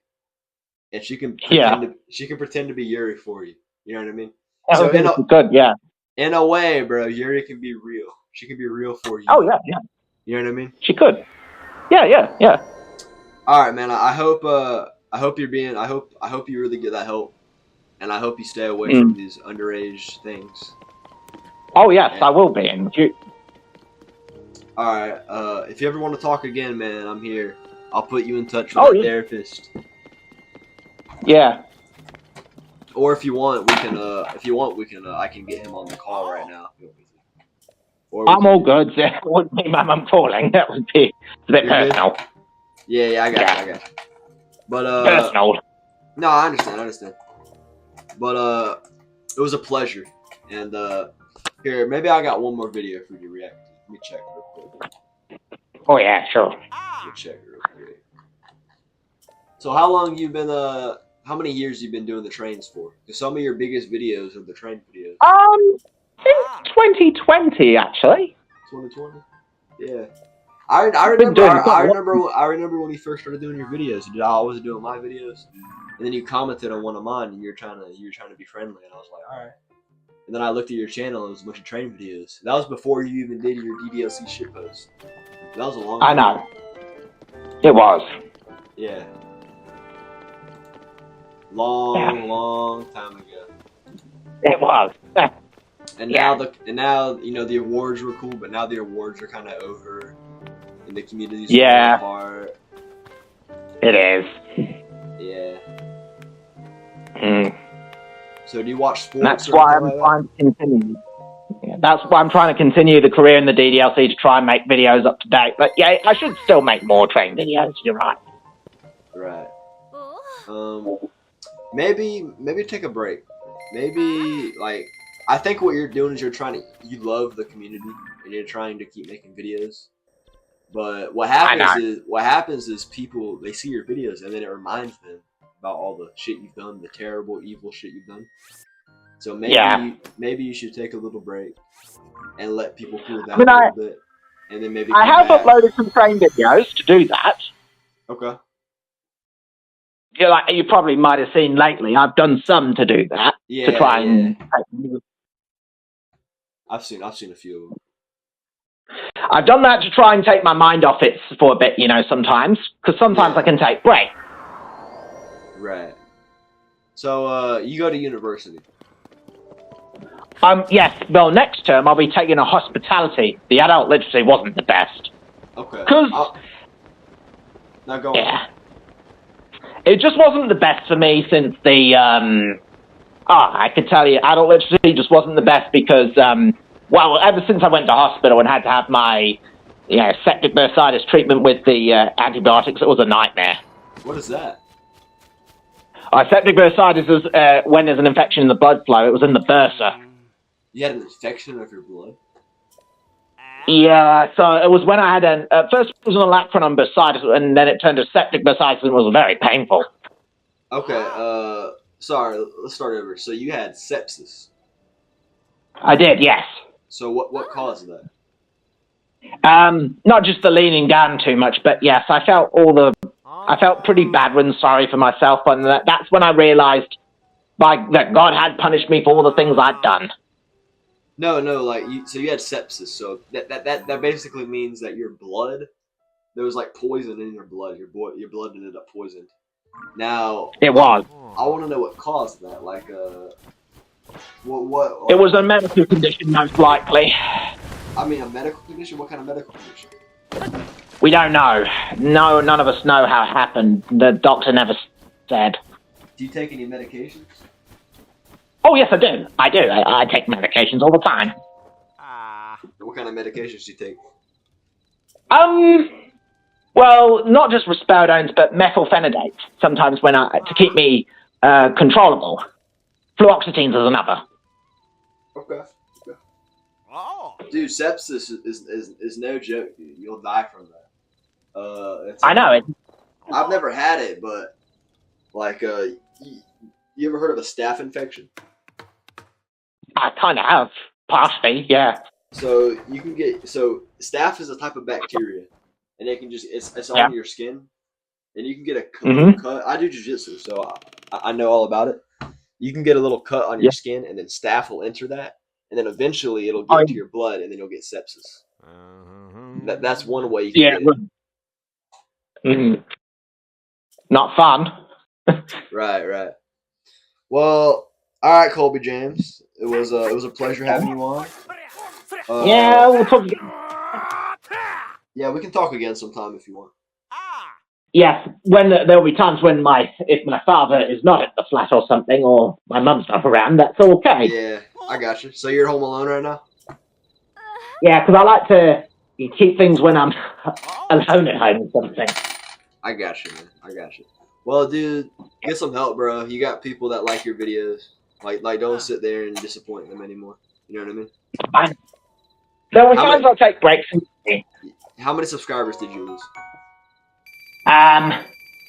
and she can pretend to be Yuri for you. You know what I mean? So good, yeah. In a way, bro, Yuri can be real. She can be real for you. Oh yeah. You know what I mean? She could. Yeah. All right, man. I hope you really get that help, and I hope you stay away from these underage things. Oh yes, I will be. All right. If you ever want to talk again, man, I'm here. I'll put you in touch with a therapist. Yeah. Or if you want, we can. I can get him on the call right now. If you want me to. Or I'm all good. It wouldn't be my mum calling. That would be a bit personal. Good? Yeah, I got you. But personal. No, I understand. But it was a pleasure. And here, maybe I got one more video for you to react to. Let me check real quick. Oh yeah, sure. Let me check real quick. So how many years you been doing the trains for? Because some of your biggest videos are the train videos. Since 2020 actually. 2020. Yeah. I remember when you first started doing your videos. I was doing my videos, and then you commented on one of mine, and you were trying to be friendly, and I was like, all right. And then I looked at your channel; it was a bunch of train videos. That was before you even did your DDLC shitpost. That was a long time. I know. It was. Yeah. Long time ago. It was. And now you know the awards were cool, but now the awards are kind of over, and the community's falling apart. It is. Yeah. Mm. So do you watch sports? That's why I'm trying to continue. Yeah, that's why I'm trying to continue the career in the DDLC to try and make videos up to date. But yeah, I should still make more train videos. You're right. Right. Maybe take a break. Maybe I think what you're doing is you love the community and you're trying to keep making videos. But what happens is people, they see your videos and then it reminds them about all the shit you've done, the terrible, evil shit you've done. So maybe you should take a little break and let people cool down a little bit, and then maybe I have uploaded some train videos to do that. Okay. Yeah, you probably might have seen lately. I've done some to do that to try and. I've seen a few of them. I've done that to try and take my mind off it for a bit, sometimes, because sometimes I can take breaks. Right. So you go to university. Yes. Well, next term I'll be taking a hospitality. The adult literacy wasn't the best. Okay. Because. Now go on. Yeah. It just wasn't the best for me since I could tell you, adult literacy just wasn't the best because, ever since I went to hospital and had to have my, septic bursitis treatment with the antibiotics, it was a nightmare. What is that? Septic bursitis is when there's an infection in the blood flow. It was in the bursa. You had an infection of your blood? Yeah, so it was when I had first it was an alacron on bursitis, and then it turned to septic bursitis, and it was very painful. Okay, sorry, let's start over. So you had sepsis? I did, yes. So what caused that? Not just the leaning down too much, but yes, I felt pretty bad and sorry for myself, and that's when I realized that God had punished me for all the things I'd done. No, so you had sepsis, so that basically means that your blood, there was poison in your blood. Your blood ended up poisoned. Now it was. I want to know what caused that. What? It was a medical condition, most likely. I mean, a medical condition. What kind of medical condition? We don't know. No, none of us know how it happened. The doctor never said. Do you take any medications? Oh, yes, I do. I take medications all the time. What kind of medications do you take? Well, not just risperidones, but methylphenidate. Sometimes to keep me controllable. Fluoxetines is another. Okay. Dude, sepsis is no joke, dude. You'll die from that. I know it. I've never had it, but you ever heard of a staph infection? I kind of have, partially, yeah. So you can staph is a type of bacteria, and it can it's on your skin, and you can get a cut. I do jiu-jitsu, so I know all about it. You can get a little cut on your skin, and then staph will enter that, and then eventually it'll get to your blood, and then you'll get sepsis. That's one way you can get it. Not fun. Right. Well, all right, Colby James. It was a pleasure having you on. We'll talk again. Yeah, we can talk again sometime if you want. Yes, when there'll be times when if my father is not at the flat or something, or my mum's not around, that's okay. Yeah, I got you. So you're home alone right now? Yeah, because I like to keep things when I'm alone at home or something. I got you, man. I got you. Well, dude, get some help, bro. You got people that like your videos. Like, don't sit there and disappoint them anymore. You know what I mean? Fine. There'll be How times many- I'll take breaks. How many subscribers did you lose?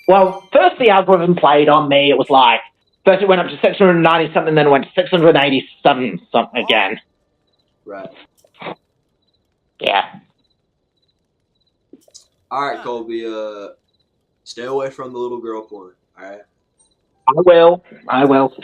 Well, first the algorithm played on me. It was like first it went up to 690 something, then it went to 680 something again. Right. Yeah. All right, Colby. Stay away from the little girl porn. All right. I will.